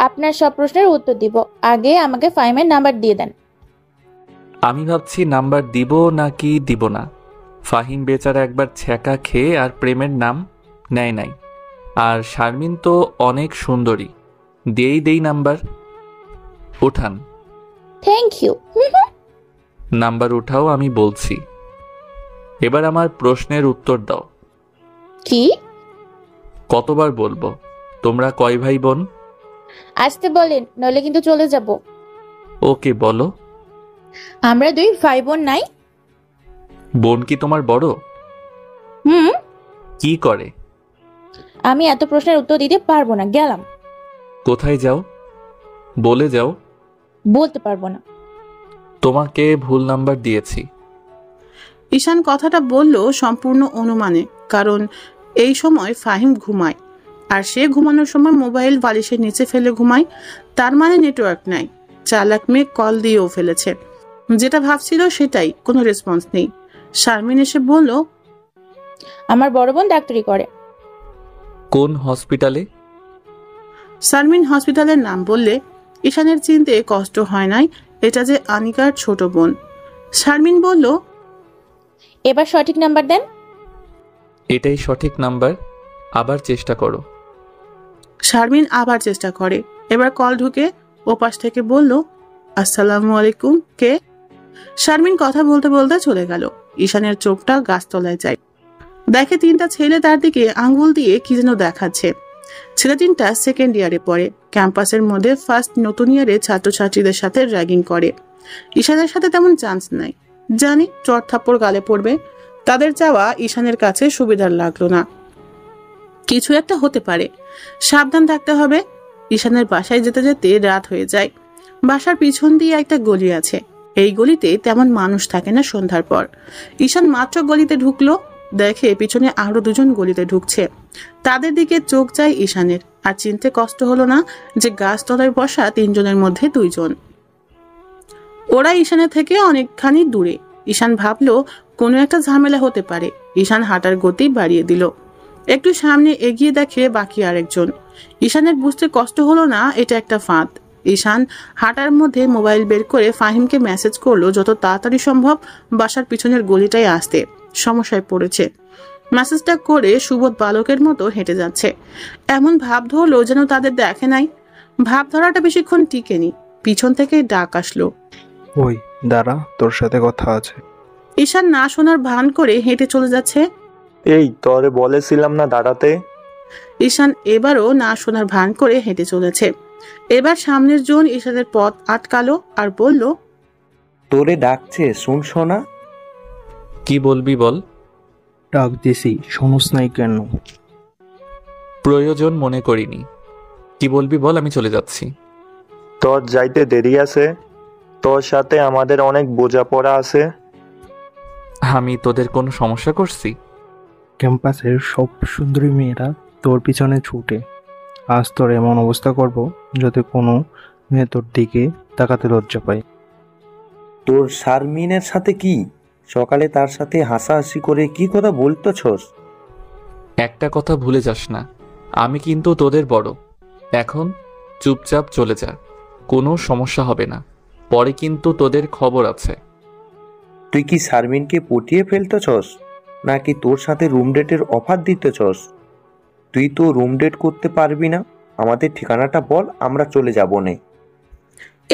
আপনার সব প্রশ্নের উত্তর দিব, আগে আমাকে ফাহিমের নাম্বার দিয়ে দেন। আমি ভাবছি নাম্বার দিব নাকি দিব না। ফাহিম বেচারা একবার ছ্যাঁকা খেয়ে আর প্রেমের নাম নেয় নাই। আর শারমিন তো অনেক সুন্দরী, দেই নাম্বার। উঠান। Thank you. নাম্বার উঠাও, আমি বলছি। এবার আমার প্রশ্নের উত্তর দাও। কি? কতবার বলবো তোমরা কয় ভাই বোন? আসতে বলেন, নইলে কিন্তু চলে যাব। ওকে, বলো। আমরা 2 ভাই বোন। নাই? বোন কি তোমার বড়? কি করে? আমি এত প্রশ্নের উত্তর দিতে পারবো না, গেলাম। কোথায় যাও? বলে যাও। বলতে পারবো না। তোমাকে ভুল নাম্বার দিয়েছি। ঈশান কথাটা বলল সম্পূর্ণ অনুমানে, কারণ এই সময় ফাহিম ঘুমায়, আর সে ঘুমানোর সময় মোবাইল বালিশের নিচে ফেলে ঘুমায়। তার মানে নেটওয়ার্ক নাই। চালাক মেয়ে কল দিয়েও ফেলেছে। যেটা ভাবছিল সেটাই, কোনো রেসপন্স নেই। শারমিন এসে বলল, আমার বড় বোন ডাক্তারি করে। কোন হসপিটালে? শারমিন হসপিটালের নাম বললে ঈশানের চিনতে কষ্ট হয় নাই এটা যে আনিকার ছোট বোন। শারমিন বলল, এবার সঠিক নাম্বার দেন। এটাই সঠিক নাম্বার, আবার চেষ্টা করো। শারমিন আবার চেষ্টা করে। এবার কল ঢুকে ওপাশ থেকে বলল, আসসালামু আলাইকুম, কে? শারমিন কথা বলতে বলতে চলে গেল। ঈশানের চোখটা গাছতলায় যায়। দেখে 3টা ছেলে তার দিকে আঙ্গুল দিয়ে কি যেন দেখাচ্ছে। ছেলে 3টা সেকেন্ড ইয়ারে পড়ে। ক্যাম্পাসের মধ্যে ফার্স্ট নতুন ইয়ারে ছাত্রছাত্রীদের সাথে র্যাগিং করে। ঈশানের সাথে তেমন চান্স নাই, জানি চড় থাপ্পড় গালে পড়বে। তাদের চাওয়া ঈশানের কাছে সুবিধার লাগলো না। কিছু একটা হতে পারে, সাবধান থাকতে হবে। ঈশানের বাসায় যেতে যেতে রাত হয়ে যায়। বাসার পিছন দিয়ে একটা গলি আছে। এই গলিতে তেমন মানুষ থাকে না সন্ধ্যার পর। ঈশান মাত্র গলিতে ঢুকলো, দেখে পিছনে আরো দুজন গলিতে ঢুকছে। তাদের দিকে চোখ যায় ঈশানের, আর চিনতে কষ্ট হলো না যে গাছতলায় বসা তিনজনের মধ্যে দুইজন। ওরা ঈশানের থেকে অনেকখানি দূরে। ঈশান ভাবলো কোনো একটা ঝামেলা হতে পারে। ঈশান হাঁটার গতি বাড়িয়ে দিল। একটু সামনে এগিয়ে দেখে বাকি আরেকজন। ঈশানের বুঝতে কষ্ট হলো না এটা একটা ফাঁদ। ঈশান হাঁটার মধ্যে মোবাইল বের করে ফাহিমকে মেসেজ করলো যত তাড়াতাড়ি সম্ভব বাসার পিছনের গলিটায় আসতে, সমস্যায় পড়েছে। মেসেজটা করে সুবোধ বালকের মতো হেঁটে যাচ্ছে। এমন ভাব ধরলো যেন তাদের দেখে নাই। ভাব ধরাটা বেশিক্ষণ টিকেনি। পিছন থেকে ডাক আসলো, ওই দাঁড়া, তোর সাথে কথা আছে। ঈশান না শোনার ভান করে হেঁটে চলে যাচ্ছে। এই তোরে বলেছিলাম না দাঁড়াতে। ঈশান এবারও না শোনার ভান করে হেঁটে চলেছে। এবার সামনের জন ঈশানের পথ আটকালো আর বলল, তোরে ডাকছে, শুন শোনা। কি বলবি বল। ডাক দিছি, শুনুস নাই কেন? প্রয়োজন মনে করিনি। কি বলবি বল, আমি চলে যাচ্ছি। তোর যাইতে দেরি আছে, তোর সাথে আমাদের অনেক বোঝাপড়া আছে। আমি তোদের কোনো সমস্যা করছি? ক্যাম্পাসের সব সুন্দরী মেয়েরা তোর পিছনে ছুটে, আজ তোর এমন অবস্থা করব যাতে কোনো মেয়ে তোর দিকে তাকাতে লজ্জা পায়। তোর শারমিনের সাথে কি সকালে তার সাথে হাসাহাসি করে কি কথা বলতেছস? একটা কথা ভুলে যাস না, আমি কিন্তু তোদের বড়। এখন চুপচাপ চলে যা, কোনো সমস্যা হবে না। পরে কিন্তু তোদের খবর আছে। তুই কি শারমিনকে পটিয়ে ফেলতেছস নাকি তোর সাথে রুম ডেটের অফার দিতেছস? তুই তো রুম ডেট করতে পারবি না, আমাদের ঠিকানাটা বল, আমরা চলে যাব নে।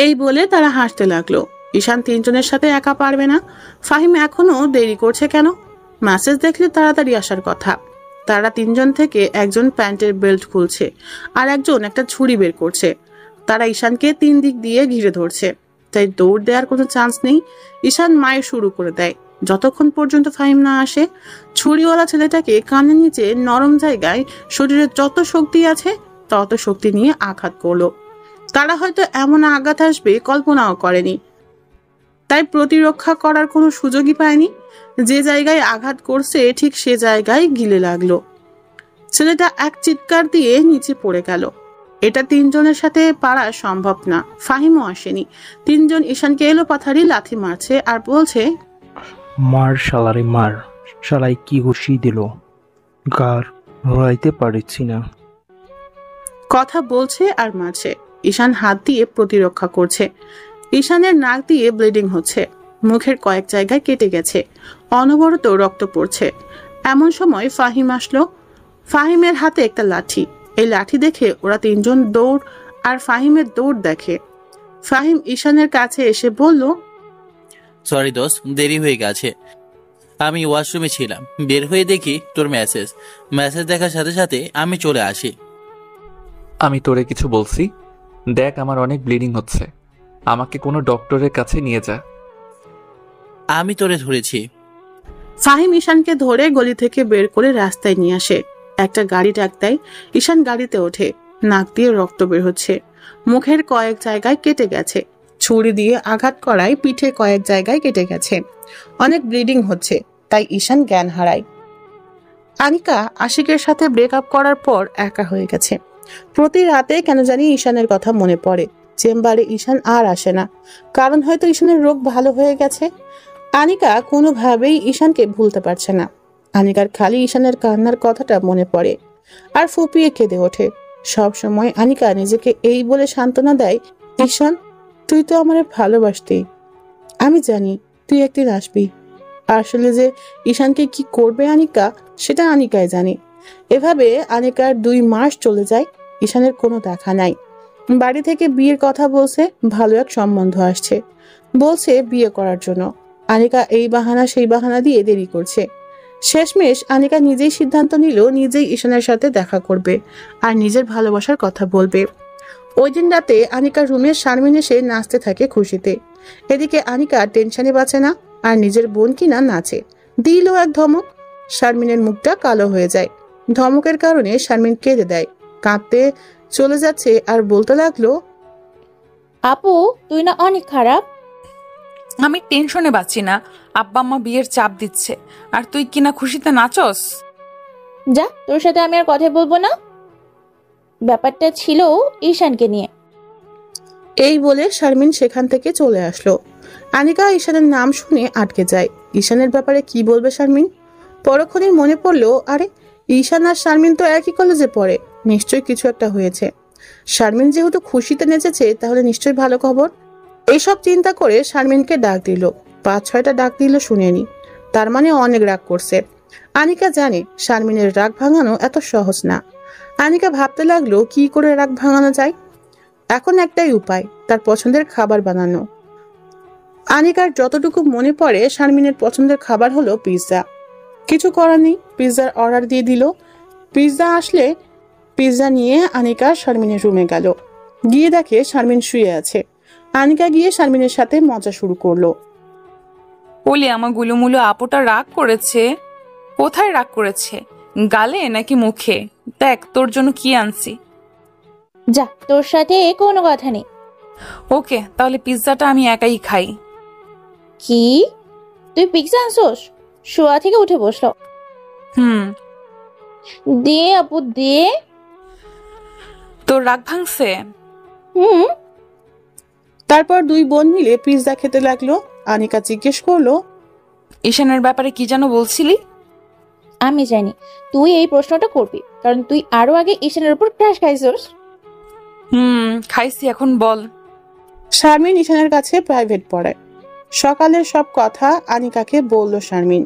এই বলে তারা হাসতে লাগলো। ঈশান তিনজনের সাথে একা পারবে না। ফাহিম এখনো দেরি করছে কেন? মেসেজ দেখলে তাড়াতাড়ি আসার কথা। তারা তিনজন থেকে একজন প্যান্টের বেল্ট খুলছে আর একজন একটা ছুরি বের করছে। তারা ঈশানকে তিন দিক দিয়ে ঘিরে ধরছে, তাই দৌড় দেওয়ার কোনো চান্স নেই। ঈশান মায়ের শুরু করে দেয়। যতক্ষণ পর্যন্ত ফাহিম না আসে, ছুরিওয়ালা ছেলেটাকে কানের নিচে নরম জায়গায় শরীরের যত শক্তি আছে তত শক্তি নিয়ে আঘাত করলো। তারা হয়তো এমন আঘাত আসবে কল্পনাও করেনি, তাই প্রতিরক্ষা করার কোনো সুযোগই পায়নি। যে জায়গায় আঘাত করছে ঠিক সে জায়গায় গিলে লাগলো। ছেলেটা এক চিৎকার দিয়ে নিচে পড়ে গেল। এটা তিনজনের সাথে পারা সম্ভব না। ফাহিমও আসেনি। তিনজন ঈশানকে এলোপাথারি লাথি মারছে আর বলছে, মার শালারে মার, শালাই কি ঘুষি দিল, গার ধরাইতে পারছি না। কথা বলছে আর মারছে। ঈশান হাত দিয়ে প্রতিরক্ষা করছে। ঈশানের নাক দিয়ে ব্লিডিং হচ্ছে, মুখের কয়েক জায়গায় কেটে গেছে, অনবরত রক্ত পড়ছে। এমন সময় ফাহিম আসলো। ফাহিমের হাতে একটা লাঠি। এই লাঠি দেখে ওরা তিনজন দৌড় আর ফাহিমের দৌড় দেখে। ফাহিম ঈশানের কাছে এসে বলল, সরি দোস্ত, দেরি হয়ে গেছে। আমি ওয়াশরুমে ছিলাম, বের হয়ে দেখি তোর মেসেজ দেখার সাথে সাথে আমি চলে আসি। আমি তোরে কিছু বলছি? দেখ, আমার অনেক ব্লিডিং হচ্ছে, আমাকে কোনো ডক্টরের কাছে নিয়ে যা। আমি তোরে ধরেছি। ফাহিম ঈশানকে ধরে গলি থেকে বের করে রাস্তায় নিয়ে আসে। একটা গাড়ি ডাক দেয়। ঈশান গাড়িতে ওঠে। নাক দিয়ে রক্ত বের হচ্ছে, মুখের কয়েক জায়গায় কেটে গেছে। ছুরি দিয়ে আঘাত করায় পিঠে কয়েক জায়গায় কেটে গেছে, অনেক ব্লিডিং হচ্ছে, তাই ঈশান জ্ঞান হারায়। আনিকা আশিকের সাথে ব্রেকআপ করার পর একা হয়ে গেছে। প্রতি রাতে কেন জানি ঈশানের কথা মনে পড়ে। চেম্বারে ঈশান আর আসে না, কারণ হয়তো ঈশানের রোগ ভালো হয়ে গেছে। আনিকা কোনোভাবেই ঈশানকে ভুলতে পারছে না। আনিকার খালি ঈশানের কান্নার কথাটা মনে পড়ে আর ফুপিয়ে কেঁদে ওঠে। সব সময় আনিকা নিজেকে এই বলে সান্ত্বনা দেয়, ঈশান তুই তো আমারে ভালোবাসতি, আমি জানি তুই একদিন আসবি। আসলে যে ঈশানকে কি করবে আনিকা, সেটা আনিকাই জানে। এভাবে আনিকার 2 মাস চলে যায়। ঈশানের কোনো দেখা নাই। বাড়ি থেকে বিয়ের কথা বলছে, ভালো এক সম্বন্ধ আসছে, বলছে বিয়ে করার জন্য। আনিকা এই বাহানা সেই বাহানা দিয়ে দেরি করছে। শেষমেশ আনিকা নিজেই সিদ্ধান্ত নিল, নিজেই ঈশানের সাথে দেখা করবে আর নিজের ভালোবাসার কথা বলবে। ওই দিন রাতে আনিকার রুমে শারমিন এসে নাচতে থাকে খুশিতে। এদিকে আনিকা টেনশনে বাঁচে না আর নিজের বোন কিনা নাচে। দিল এক ধমক, শারমিনের মুখটা কালো হয়ে যায়। ধমকের কারণে শারমিন কেঁদে দেয়, কাঁদতে চলে যাচ্ছে আর বলতে লাগলো, আপু তুই না অনেক খারাপ। আমি টেনশনে বাঁচি না, আব্বা আম্মা বিয়ের চাপ দিচ্ছে, আর তুই কিনা খুশিতে নাচস। যা, তোর সাথে আমি আর কথা বলবো না। ব্যাপারটা ছিল ঈশানকে নিয়ে। এই বলে শারমিন সেখান থেকে চলে আসলো। আনিকা ঈশানের নাম শুনে আটকে যায়। ঈশানের ব্যাপারে কি বলবে শারমিন? পরক্ষণেই মনে পড়লো, আরে ঈশান আর শারমিন তো একই কলেজে পড়ে, নিশ্চয়ই কিছু একটা হয়েছে। শারমিন যেহেতু খুশিতে নেচেছে, তাহলে নিশ্চয়ই ভালো খবর। এইসব চিন্তা করে শারমিনকে ডাক দিল। 5-6টা ডাক দিল, শুনেনি, তার মানে অনেক রাগ করছে। আনিকা জানে শারমিনের রাগ ভাঙানো এত সহজ না। আনিকা ভাবতে লাগলো কি করে রাগ ভাঙানো যায়। এখন একটাই উপায়, তার পছন্দের খাবার বানানো। আনিকার যতটুকু মনে পড়ে, শারমিনের পছন্দের খাবার হলো পিৎজা। কিছু করার নেই, পিৎজার অর্ডার দিয়ে দিল। পিৎজা আসলে পিৎজা নিয়ে আনিকা শারমিনের রুমে গেল। গিয়ে দেখে শারমিন শুয়ে আছে। আনিকা গিয়ে শারমিনের সাথে মজা শুরু করলো। বলি, আমার গুলুমুলু আপুটা রাগ করেছে। কোথায় রাগ করেছে, গালে নাকি মুখে? দেখ তোর জন্য কি আনছি। যা, তোর সাথে কোনো কথা নেই। ওকে, তাহলে পিৎজাটা আমি একাই খাই। কি, তুই পিৎজা আনছোস? শোয়া থেকে উঠে বসলো। দে আপু দে। তোর রাগ ভাঙছে? তারপর দুই বোন মিলে পিৎজা খেতে লাগলো। আনিকা জিজ্ঞেস করলো, ঈশানের ব্যাপারে কি যেন বলছিলি? আমি জানি তুই এই প্রশ্নটা করবি, কারণ তুই আরো আগে ঈশানের উপর ক্রাশ খাইছস। খাইছি, এখন বল। শারমিন ঈশানের কাছে প্রাইভেট পড়ায়। সকালের সব কথা আনিকাকে বলল শারমিন।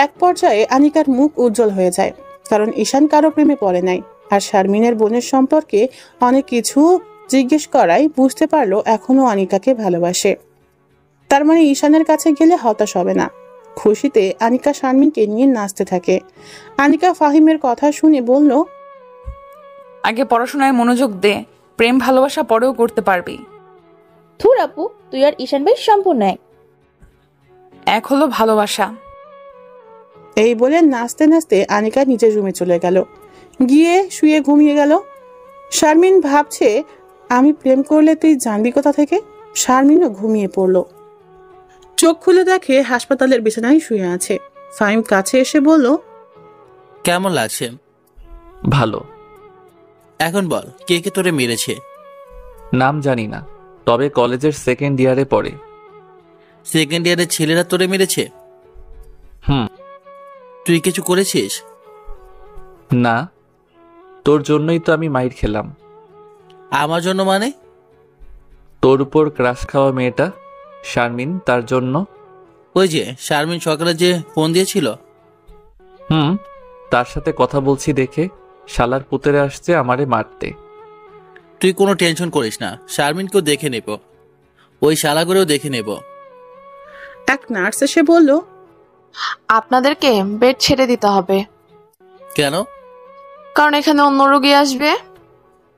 এক পর্যায়ে আনিকার মুখ উজ্জ্বল হয়ে যায়, কারণ ঈশান কারো প্রেমে পড়ে নাই। আর শারমিনের বোনের সম্পর্কে অনেক কিছু জিজ্ঞেস করায় বুঝতে পারলো এখনো আনিকাকে ভালোবাসে। তার মানে ঈশানের কাছে গেলে হতাশ হবে না। খুশিতে আনিকা শারমিনকে নিয়ে নাচতে থাকে। আনিকা ফাহিমের কথা শুনে বলল, আগে পড়াশোনায় মনোযোগ দে, প্রেম ভালোবাসা পরেও করতে পারবি। থুর আপু, তুই আর ঈশান ভাই সম্পূর্ণ এক হলো ভালোবাসা। এই বলে নাচতে নাচতে আনিকা নিজের রুমে চলে গেল। গিয়ে শুয়ে ঘুমিয়ে গেল। শারমিন ভাবছে, আমি প্রেম করলে তুই জানবি কোথা থেকে? শারমিনও ঘুমিয়ে পড়ল। চোখ খুলে দেখে হাসপাতালের বিছানায় শুয়ে আছে। ফাহিম কাছে এসে বলল, কেমন লাগছে? ভালো। এখন বল, কে কে তোরে মেরেছে? নাম জানি না, তবে কলেজের সেকেন্ড ইয়ারে পড়ে। সেকেন্ড ইয়ারের ছেলেরা তোরে মেরেছে? তুই কিছু করেছিস? না, তোর জন্যই তো আমি মাইর খেলাম। আমার জন্য মানে? তোর উপর ক্রাশ খাওয়া মেয়েটা শারমিন, তার জন্য। ওই যে শারমিন সকালে যে ফোন দিয়েছিল? তার সাথে কথা বলছি দেখে শালার পুতেরে আসছে আমারে মারতে। তুই কোনো টেনশন করিস না, শারমিনকেও দেখে নেব, ওই শালাগুলোও দেখে নেব। এক নার্স এসে বলল, আপনাদেরকে বেড ছেড়ে দিতে হবে। কেন? কারণ এখানে অন্য রোগী আসবে।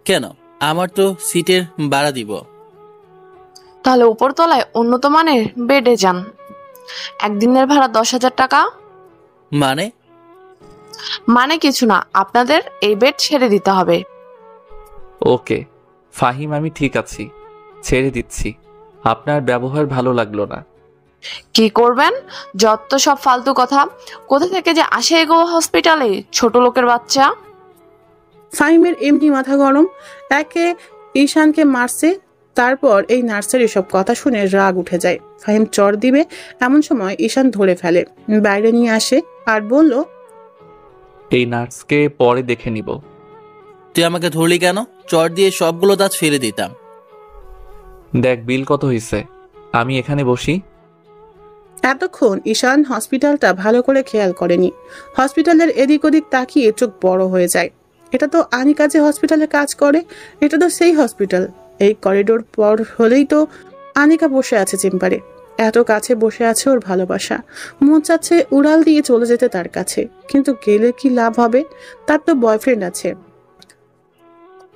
কেন? আমার তো সিটের ভাড়া দিব। তাহলে উপরতলায় উন্নত মানের বেডে যান। একদিনের ভাড়া 10,000 টাকা। মানে কিছু না, আপনাদের এই বেড ছেড়ে দিতে হবে। ওকে ফাহিম, আমি ঠিক আছি, ছেড়ে দিচ্ছি। আপনার ব্যবহার ভালো লাগলো না। কি করবেন? যত সব ফালতু কথা, কোথা থেকে যে আসে গো হসপিটালে, ছোট লোকের বাচ্চা। ফাহিমের এমনি মাথা গরম। একে ঈশানকে মারছে, তারপর এই নার্সের এসব কথা শুনে রাগ উঠে যায়। ফাহিম চর দিবে, এমন সময় ঈশান ধরে ফেলে, বাইরে নিয়ে আসে আর বলল, এই নার্সকে পরে দেখে নিব। তুই আমাকে ধরলি কেন? চর দিয়ে সবগুলো দাঁত ফেলে দিতাম। দেখ বিল কত হয়েছে, আমি এখানে বসি। এতক্ষণ ঈশান হসপিটালটা ভালো করে খেয়াল করেনি। হসপিটালের এদিক ওদিক তাকিয়ে চোখ বড় হয়ে যায়। এটা তো আনিকা যে হসপিটালে কাজ করে, এটা তো সেই হসপিটাল। এই করিডোর পর হলেই তো আনিকা বসে আছে চেম্বারে। এত কাছে বসে আছে ওর ভালোবাসা। মন চাচ্ছে উড়াল দিয়ে চলে যেতে তার কাছে, কিন্তু গেলে কি লাভ হবে? তার তো বয়ফ্রেন্ড আছে,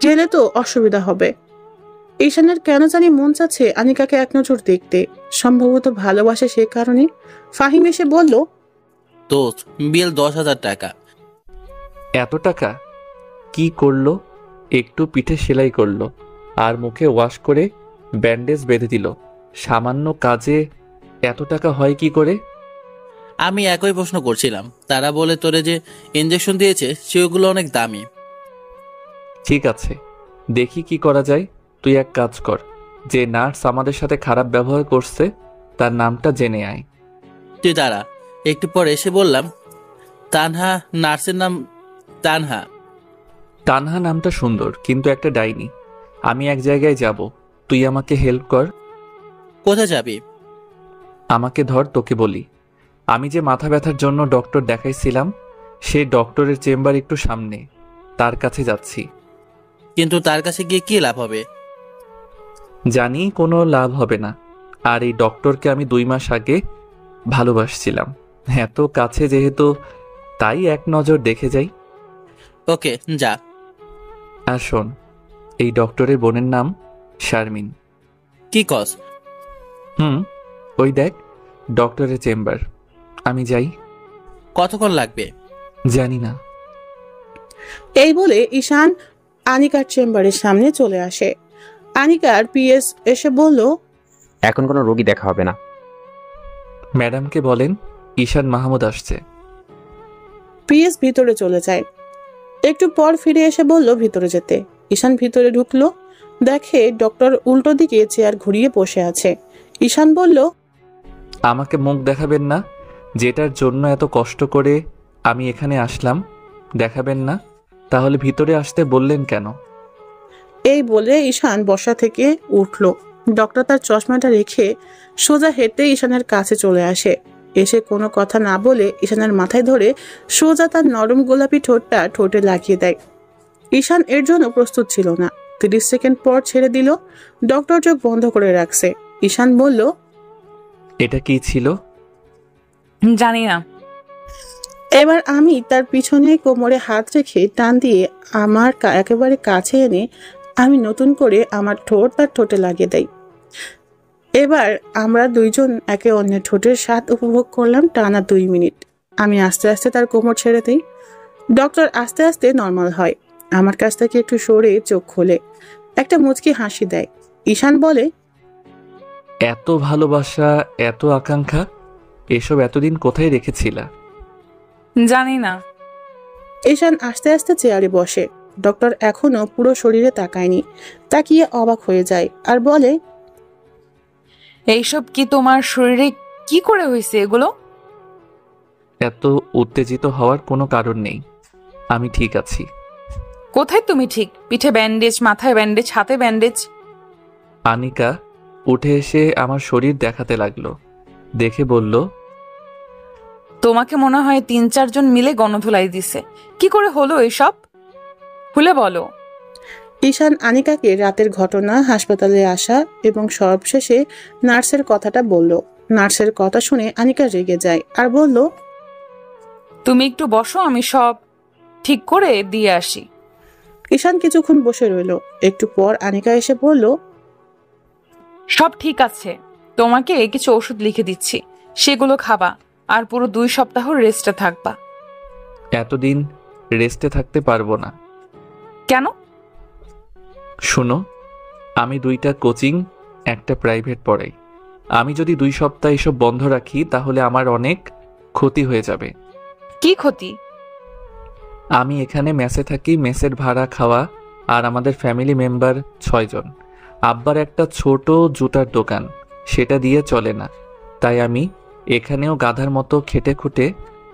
গেলে তো অসুবিধা হবে। ঈশানের কেন জানি মন চাচ্ছে আনিকাকে এক নজর দেখতে, সম্ভবত ভালোবাসে সে কারণে। ফাহিম এসে বলল, দোস্ত, বিল 10,000 টাকা। এত টাকা? কি করলো? একটু পিঠে সেলাই করলো আর মুখে ওয়াশ করে ব্যান্ডেজ বেঁধে দিল। সামান্য কাজে এত টাকা হয় কি করে? আমি একই প্রশ্ন করছিলাম। তারা বলে তোরে যে ইঞ্জেকশন দিয়েছে সেগুলো অনেক দামি। ঠিক আছে, দেখি কি করা যায়। তুই এক কাজ কর, যে নার্স আমাদের সাথে খারাপ ব্যবহার করছে তার নামটা জেনে আয়। তুই দাঁড়া। একটু পর এসে বললাম, তানহা, নার্সের নাম তানহা। তানহা নামটা সুন্দর, কিন্তু একটা ডাইনি। আমি এক জায়গায় যাব, তুই আমাকে হেল্প কর। কোথায় যাবি? আমাকে ধর, তোকে বলি। আমি যে মাথা ব্যথার জন্য ডক্টর দেখাইছিলাম, সে ডক্টরের চেম্বার একটু সামনে, তার কাছে যাচ্ছি। কিন্তু তার কাছে গিয়ে কি লাভ হবে? জানি কোনো লাভ হবে না। আর এই ডক্টরকে আমি 2 মাস আগে ভালোবাসছিলাম, এত কাছে যেহেতু, তাই এক নজর দেখে যাই। ওকে, যা। আর শোন, এই ডক্টরের বোনের নাম শারমিন। কি কস? ওই দেখ ডক্টরের চেম্বার। আমি যাই। কতক্ষণ লাগবে? জানি না। এই বলে ঈশান আনিকার চেম্বারের সামনে চলে আসে। আনিকার পিএস এসে বলল, এখন কোনো রোগী দেখা হবে না। ম্যাডামকে বলেন ঈশান মাহমুদ আসছে। পিএস ভিতরে চলে যায়। একটু পর ফিরে এসে বলল ভিতরে যেতে। ঈশান ভিতরে ঢুকলো, দেখে ডক্টর উল্টো দিকে চেয়ার ঘুরিয়ে বসে আছে। ঈশান বলল, আমাকে মুখ দেখাবেন না? যেটার জন্য এত কষ্ট করে আমি এখানে আসলাম, দেখাবেন না? তাহলে ভিতরে আসতে বললেন কেন? এই বলে ঈশান বসা থেকে উঠল। ডক্টর তার চশমাটা রেখে সোজা হেঁটে ঈশানের কাছে চলে আসে। এসে কোনো কথা না বলে ঈশানের মাথায় ধরে সোজা তার নরম গোলাপি ঠোঁটটা ঠোঁটে লাগিয়ে দেয়। ঈশান এর জন্য প্রস্তুত ছিল না। 30 সেকেন্ড পর ছেড়ে দিল। ডক্টর চোখ বন্ধ করে রাখছে। ঈশান বলল, এটা কি ছিল? জানি না। এবার আমি তার পিছনে কোমরে হাত রেখে টান দিয়ে আমার একেবারে কাছে এনে আমি নতুন করে আমার ঠোঁট তার ঠোঁটে লাগিয়ে দেই। এবার আমরা দুইজন একে অন্যের ঠোঁটের স্বাদ উপভোগ করলাম টানা 2 মিনিট। আমি আস্তে আস্তে তার কোমর ছেড়ে দিই। ডক্টর আস্তে আস্তে নর্মাল হয়। আমার কাছ থেকে একটু সরে চোখ খোলে, একটা মুচকি হাসি দেয়। ঈশান বলে, এত ভালোবাসা, এত আকাঙ্ক্ষা, এসব এতদিন কোথায় রেখেছিলা? জানি না। ঈশান আস্তে আস্তে চেয়ারে বসে। ডক্টর এখনো পুরো শরীরে তাকায়নি, তাকিয়ে অবাক হয়ে যায় আর বলে, এইসব কি তোমার শরীরে কি করে হয়েছে এগুলো? এত উত্তেজিত হওয়ার কোনো কারণ নেই, আমি ঠিক আছি। কোথায় তুমি ঠিক? পিঠে ব্যান্ডেজ, মাথায় ব্যান্ডেজ, হাতে ব্যান্ডেজ। আনিকা উঠে এসে আমার শরীর দেখাতে লাগলো, দেখে বলল, তোমাকে মনে হয় 3-4 জন মিলে গণধোলাই দিছে। কি করে হলো এসব? খুলে বলো। ঈশান আনিকাকে রাতের ঘটনা, হাসপাতালে আসা এবং সবশেষে নার্সের কথাটা বলল। নার্সের কথা শুনে আনিকা রেগে যায় আর বলল, তুমি একটু বসো, আমি সব ঠিক করে দিয়ে আসি। ঈশান কিছুক্ষণ বসে রইল। একটু পর আনিকা এসে বলল, সব ঠিক আছে, তোমাকে কিছু ওষুধ লিখে দিচ্ছি, সেগুলো খাবা আর পুরো 2 সপ্তাহ রেস্টে থাকবা। এতদিন রেস্টে থাকতে পারবো না। কেন? শোনো, আমি 2টা কোচিং, একটা প্রাইভেট পড়াই। আমি যদি 2 সপ্তাহ এসব বন্ধ রাখি তাহলে আমার অনেক ক্ষতি হয়ে যাবে। কি ক্ষতি? আমি এখানে মেসে থাকি, মেসের ভাড়া, খাওয়া, আর আমাদের ফ্যামিলি মেম্বার 6 জন। আব্বার একটা ছোট জুতার দোকান, সেটা দিয়ে চলে না। তাই আমি এখানেও গাধার মতো খেটে খুঁটে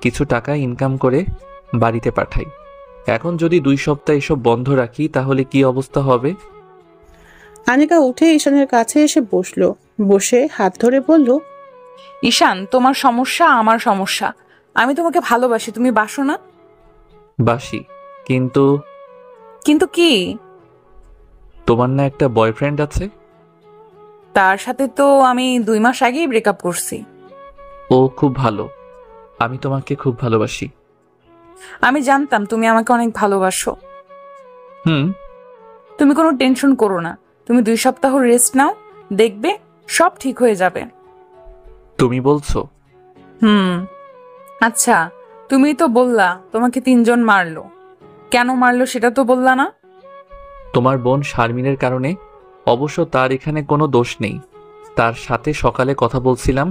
কিছু টাকা ইনকাম করে বাড়িতে পাঠাই। এখন যদি 2 সপ্তাহ এসব বন্ধ রাখি তাহলে কি অবস্থা হবে? আনিকা উঠে ঈশানের কাছে এসে বসলো। বসে হাত ধরে বলল, ঈশান, তোমার সমস্যা আমার সমস্যা। আমি তোমাকে ভালোবাসি, তুমি বাসো না? বাসি, কিন্তু কিন্তু কি? তোমার না একটা বয়ফ্রেন্ড আছে? তার সাথে তো আমি 2 মাস আগেই ব্রেকআপ করছি। ও খুব ভালো, আমি তোমাকে খুব ভালোবাসি। আমি জানতাম তুমি আমাকে অনেক ভালোবাসো। হুম। তুমি কোনো টেনশন করো না, তুমি 2 সপ্তাহ রেস্ট নাও, দেখবে সব ঠিক হয়ে যাবে। তুমি বলছো? আচ্ছা, তুমি তো বললা তোমাকে 3 জন মারলো। কেন মারলো সেটা তো বললা না। তোমার বোন শারমিনের কারণে। অবশ্য তার এখানে কোনো দোষ নেই। তার সাথে সকালে কথা বলছিলাম,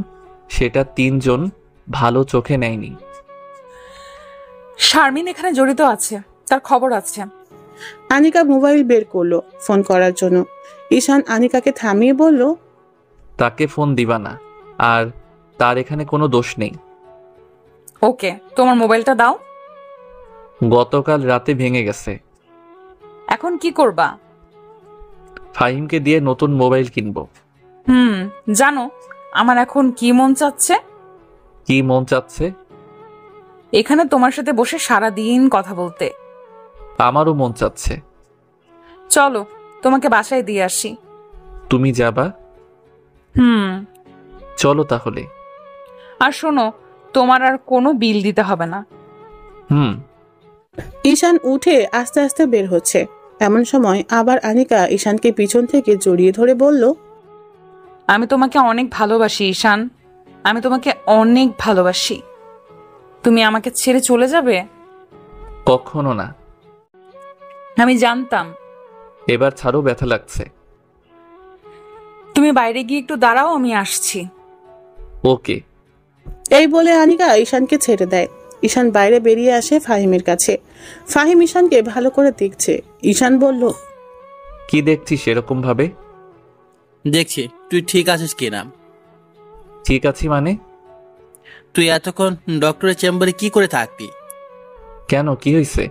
সেটা 3 জন ভালো চোখে নেয়নি। শারমিন এখানে জড়িত আছে, তার খবর আছে। আনিকা মোবাইল বের করলো ফোন করার জন্য। ঈশান আনিকাকে থামিয়ে বলল, তাকে ফোন দিবা না, আর তার এখানে কোনো দোষ নেই। ওকে, তোমার মোবাইলটা দাও। গতকাল রাতে ভেঙে গেছে। এখন কি করবা? ফাহিমকে দিয়ে নতুন মোবাইল কিনবো। জানো আমার এখন কি মন চাচ্ছে? কি মন চাচ্ছে? এখানে তোমার সাথে বসে সারা দিন কথা বলতে। আমারও মন চাচ্ছে। চলো তোমাকে বাসায় দিয়ে আসি। তুমি যাবা? চলো তাহলে। আর শোনো, তোমার আর কোনো বিল দিতে হবে না। ঈশান উঠে আস্তে আস্তে বের হচ্ছে। এমন সময় আবার আনিকা ঈশানকে পিছন থেকে জড়িয়ে ধরে বলল, আমি তোমাকে অনেক ভালোবাসি ঈশান, আমি তোমাকে অনেক ভালোবাসি। তুমি আমাকে ছেড়ে চলে যাবে? কখনো না। আমি জানতাম। এবার ছাড়ো, ব্যথা লাগছে। তুমি বাইরে গিয়ে একটু দাঁড়াও, আমি আসছি। ওকে। এই বলে আনিকা ঈশানকে ছেড়ে দেয়। ঈশান বাইরে বেরিয়ে আসে ফাহিমের কাছে। ফাহিম ঈশানকে ভালো করে দেখছে। ঈশান বলল, কি দেখছিস এরকম ভাবে? দেখছি তুই ঠিক আছিস কিনা। ঠিক আছি মানে? তুই এতক্ষণ ডক্টরের চেম্বারে কি করে থাকবি? কেন, কি হয়েছে?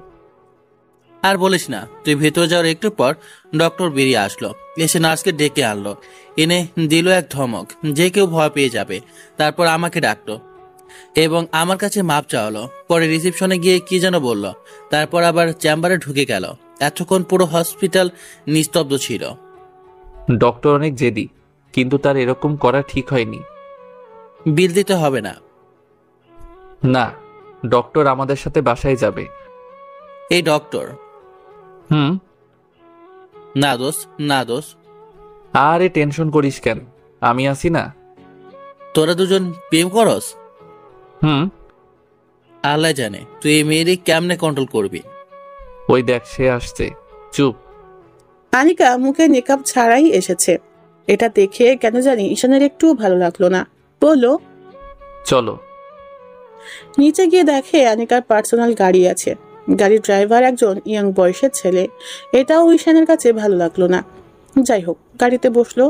আর বলিস না, তুই ভেতরে যাওয়ার একটু পর ডক্টর বেরিয়ে আসলো, এসে নার্সকে ডেকে আনলো, এনে দিল এক ধমক যে কেউ ভয় পেয়ে যাবে। তারপর আমাকে ডাকলো এবং আমার কাছে মাপ চাওয়ালো। পরে রিসেপশনে গিয়ে কি যেন বললো, তারপর আবার চেম্বারে ঢুকে গেল। এতক্ষণ পুরো হসপিটাল নিস্তব্ধ ছিল। ডক্টর অনেক জেদি, কিন্তু তার এরকম করা ঠিক হয়নি। বিল দিতে হবে না। না, ডক্টর আমাদের সাথে বাসায় যাবে। এই ডক্টর? না দোষ, না দোষ। আরে টেনশন করিস কেন, আমি আছি না। তোরা দুজন প্রেম করস? আল্লাহ জানে তুই এই মেয়েরই কেমনে কন্ট্রোল করবি। ওই দেখ সে আসছে, চুপ। আনিকা মুখে মেকআপ ছাড়াই এসেছে। এটা দেখে কেন জানি ঈশানের একটুও ভালো লাগলো না। বলল, চলো। নিচে গিয়ে দেখে আনিকার পার্সোনাল গাড়ি আছে। গাড়ির ড্রাইভার একজন ইয়াং বয়সের ছেলে। এটাও ঈশানের কাছে ভালো লাগলো না। যাই হোক, গাড়িতে বসলো।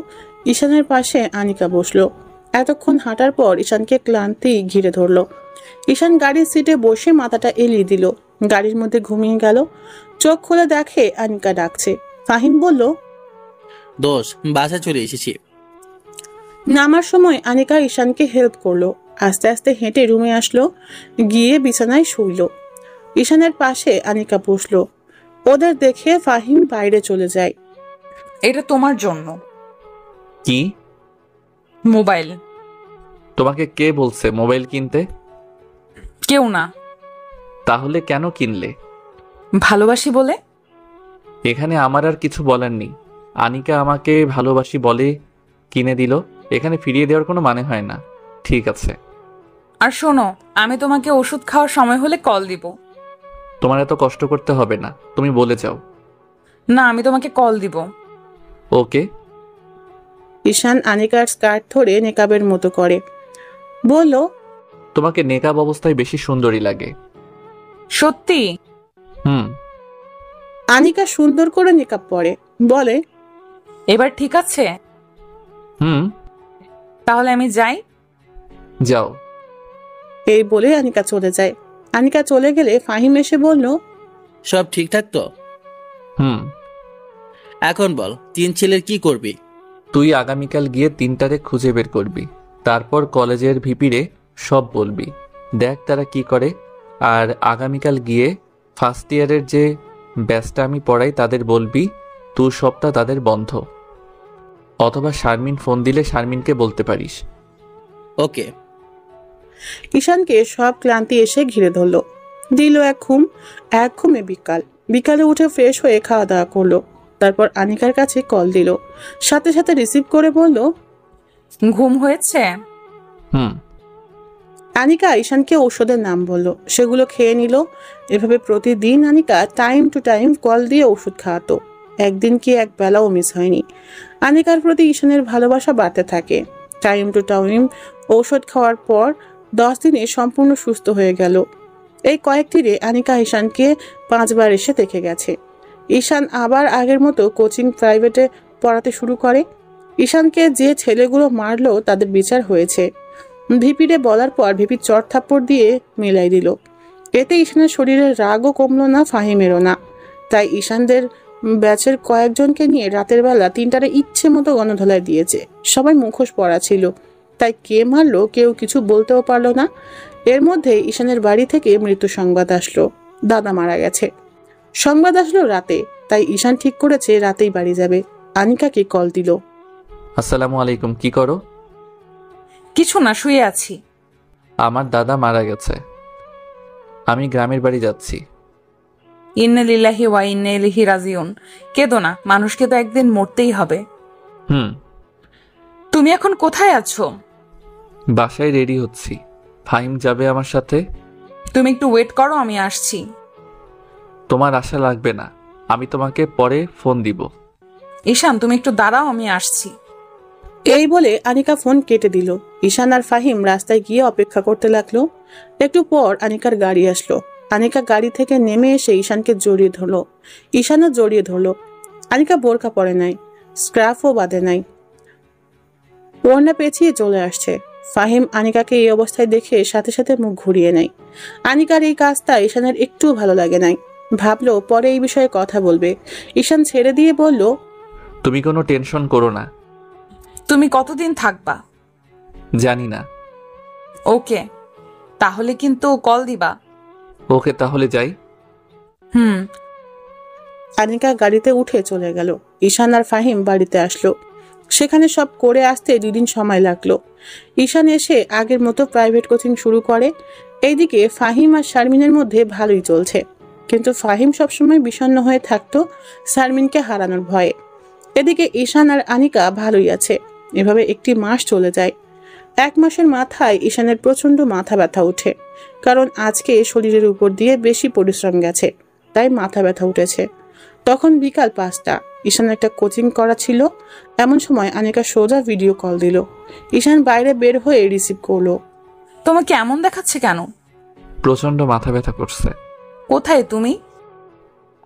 ঈশানের পাশে আনিকা বসলো। এতক্ষণ হাঁটার পর ঈশানকে ক্লান্তি ঘিরে ধরলো। ঈশান গাড়ির সিটে বসে মাথাটা এলিয়ে দিল। গাড়ির মধ্যে ঘুমিয়ে গেল। চোখ খুলে দেখে আনিকা ডাকছে। ফাহিম বলল, দোষ, বাসা চলে এসেছি। নামার সময় আনিকা ঈশানকে হেল্প করলো। আস্তে আস্তে হেঁটে রুমে আসলো, গিয়ে বিছানায় শুইল। ঈশানের পাশে আনিকা বসলো। ওদের দেখে ফাহিম বাইরে চলে যায়। এটা তোমার জন্য। কি? মোবাইল। তোমাকে কে বলছে মোবাইল কিনতে? কেউ না। তাহলে কেন কিনলে? ভালোবাসি বলে। এখানে আমার আর কিছু বলার নেই। আনিকা আমাকে ভালোবাসি বলে কিনে দিল, এখানে ফিরিয়ে দেওয়ার কোনো মানে হয় না। ঠিক আছে। আর শোনো, আমি তোমাকে ওষুধ খাওয়ার সময় হলে কল দিব। তোমার এত কষ্ট করতে হবে না, তুমি বলে যাও। না, আমি তোমাকে কল দিব। ওকে। ঈশান আনিকার স্কার্ট ধরে নেকাবের মতো করে বলল, তোমাকে নেকাব অবস্থায় বেশি সুন্দরী লাগে। সত্যি? আনিকা সুন্দর করে নেকাব পরে বলে, এবার ঠিক আছে? তাহলে আমি যাই। যাও। এই বলে আনিকা চলে যায়। আনিকা চলে গেলে ফাহিম এসে বলল, সব ঠিকঠাক তো? এখন বল, 3 ছেলের কি করবি? তুই আগামীকাল গিয়ে 3টারে খুঁজে বের করবি, তারপর কলেজের ভিপিরে সব বলবি, দেখ তারা কি করে। আর আগামীকাল গিয়ে ফার্স্ট ইয়ারের যে ব্যাচটা আমি পড়াই তাদের বলবি 2 সপ্তাহ তাদের বন্ধ। অথবা শারমিন ফোন দিলে শারমিনকে বলতে পারিস। ওকে। ঈশানকে সব ক্লান্তি এসে ঘিরে ধরল। দিল এক ঘুমে বিকালে উঠে ফ্রেশ হয়ে খাওয়া দাওয়া করলো। তারপর আনিকার কাছে কল দিল। সাথে সাথে রিসিভ করে বলল, ঘুম হয়েছে? আনিকা ঈশানকে ঔষধের নাম বলল, সেগুলো খেয়ে নিল। এভাবে প্রতিদিন Anika time to time call দিয়ে ওষুধ খাওয়াতো। একদিন কি এক বেলাও মিস হয়নি। আনিকার প্রতি ঈশানের ভালোবাসা বাড়তে থাকে। টাইম টু টাইম ঔষধ খাওয়ার পর 10 দিনে সম্পূর্ণ সুস্থ হয়ে গেল। এই কয়েকদিনে আনিকা ঈশানকে 5 বার এসে দেখে গেছে। ঈশান আবার আগের মতো কোচিং প্রাইভেটে পড়াতে শুরু করে। ঈশানকে যে ছেলেগুলো মারলো তাদের বিচার হয়েছে। ভিপিরে বলার পর ভিপি চট থাপ্পড় দিয়ে মেলাই দিল। এতে ঈশানের শরীরের রাগও কমলো না, ফাহিমেরও না। তাই ঈশানদের ব্যাচের কয়েকজনকে নিয়ে রাতের বেলা 3টারে ইচ্ছে মতো গণধোলাই দিয়েছে। সবাই মুখোশ পরা ছিল, তাই কে মারলো কেউ কিছু বলতেও পারলো না। এর মধ্যে ঈশানের বাড়ি থেকে মৃত্যু সংবাদ আসলো, দাদা মারা গেছে। সংবাদ আসলো রাতে, তাই ঈশান ঠিক করেছে রাতেই বাড়ি যাবে। আনিকাকে কল দিল। আসসালামু আলাইকুম, কি করো? কিছু না, শুয়ে আছি। আমার দাদা মারা গেছে, আমি গ্রামের বাড়ি যাচ্ছি। ইন্না লিল্লাহি ওয়া ইন্না ইলাইহি রাজিউন। কেঁদো না, মানুষকে তো একদিন মরতেই হবে। তুমি এখন কোথায় আছো? বাসায় রেডি হচ্ছি। ফাহিম যাবে আমার সাথে। তুমি একটু ওয়েট করো, আমি আসছি। তোমার আশা লাগবে না, আমি তোমাকে পরে ফোন দিব। ঈশান, তুমি একটু দাঁড়াও, আমি আসছি। এই বলে আনিকা ফোন কেটে দিল। ঈশান আর ফাহিম রাস্তায় গিয়ে অপেক্ষা করতে লাগলো। একটু পর আনিকার গাড়ি আসলো। আনিকা গাড়ি থেকে নেমে এসে ঈশানকে জড়িয়ে ধরলো। ঈশানও জড়িয়ে ধরলো। আনিকা বোরকা পরে নাই, স্ক্রাফও বাঁধে নাই, ওড়না পেঁচিয়ে চলে আসছে। ফাহিম আনিকাকে এই অবস্থায় দেখে সাথে সাথে মুখ ঘুরিয়ে নেয়। আনিকার এই কাজটা ঈশানের একটু ভালো লাগে নাই। ভাবলো পরে এই বিষয়ে কথা বলবে। ঈশান ছেড়ে দিয়ে বলল, তুমি কোনো টেনশন করো না। তুমি কতদিন থাকবা? জানি না। ওকে, তাহলে কিন্তু কল দিবা। ওকে, তাহলে যাই। আনিকা গাড়িতে উঠে চলে গেল। ঈশান আর ফাহিম বাড়িতে আসলো। সেখানে সব করে আসতে 2 দিন সময় লাগলো। ঈশান এসে আগের মতো প্রাইভেট কোচিং শুরু করে। এইদিকে ফাহিম আর শারমিনের মধ্যে ভালোই চলছে, কিন্তু ফাহিম সবসময় বিষণ্ণ হয়ে থাকতো শারমিনকে হারানোর ভয়ে। এদিকে ঈশান আর আনিকা ভালোই আছে। এভাবে 1 মাস চলে যায়। 1 মাসের মাথায় ঈশানের প্রচন্ড মাথা ব্যথা উঠে, কারণ আজকে শরীরের উপর দিয়ে বেশি পরিশ্রম গেছে, তাই মাথা ব্যথা উঠেছে। তখন বিকাল 5টা। ঈশান একটা কোচিং করা ছিল। এমন সময় আনিকা সোজা ভিডিও কল দিল। ঈশান বাইরে বের হয়ে রিসিভ করলো। তোমাকে এমন দেখাচ্ছে কেন? প্রচন্ড মাথা ব্যথা করছে। কোথায় তুমি?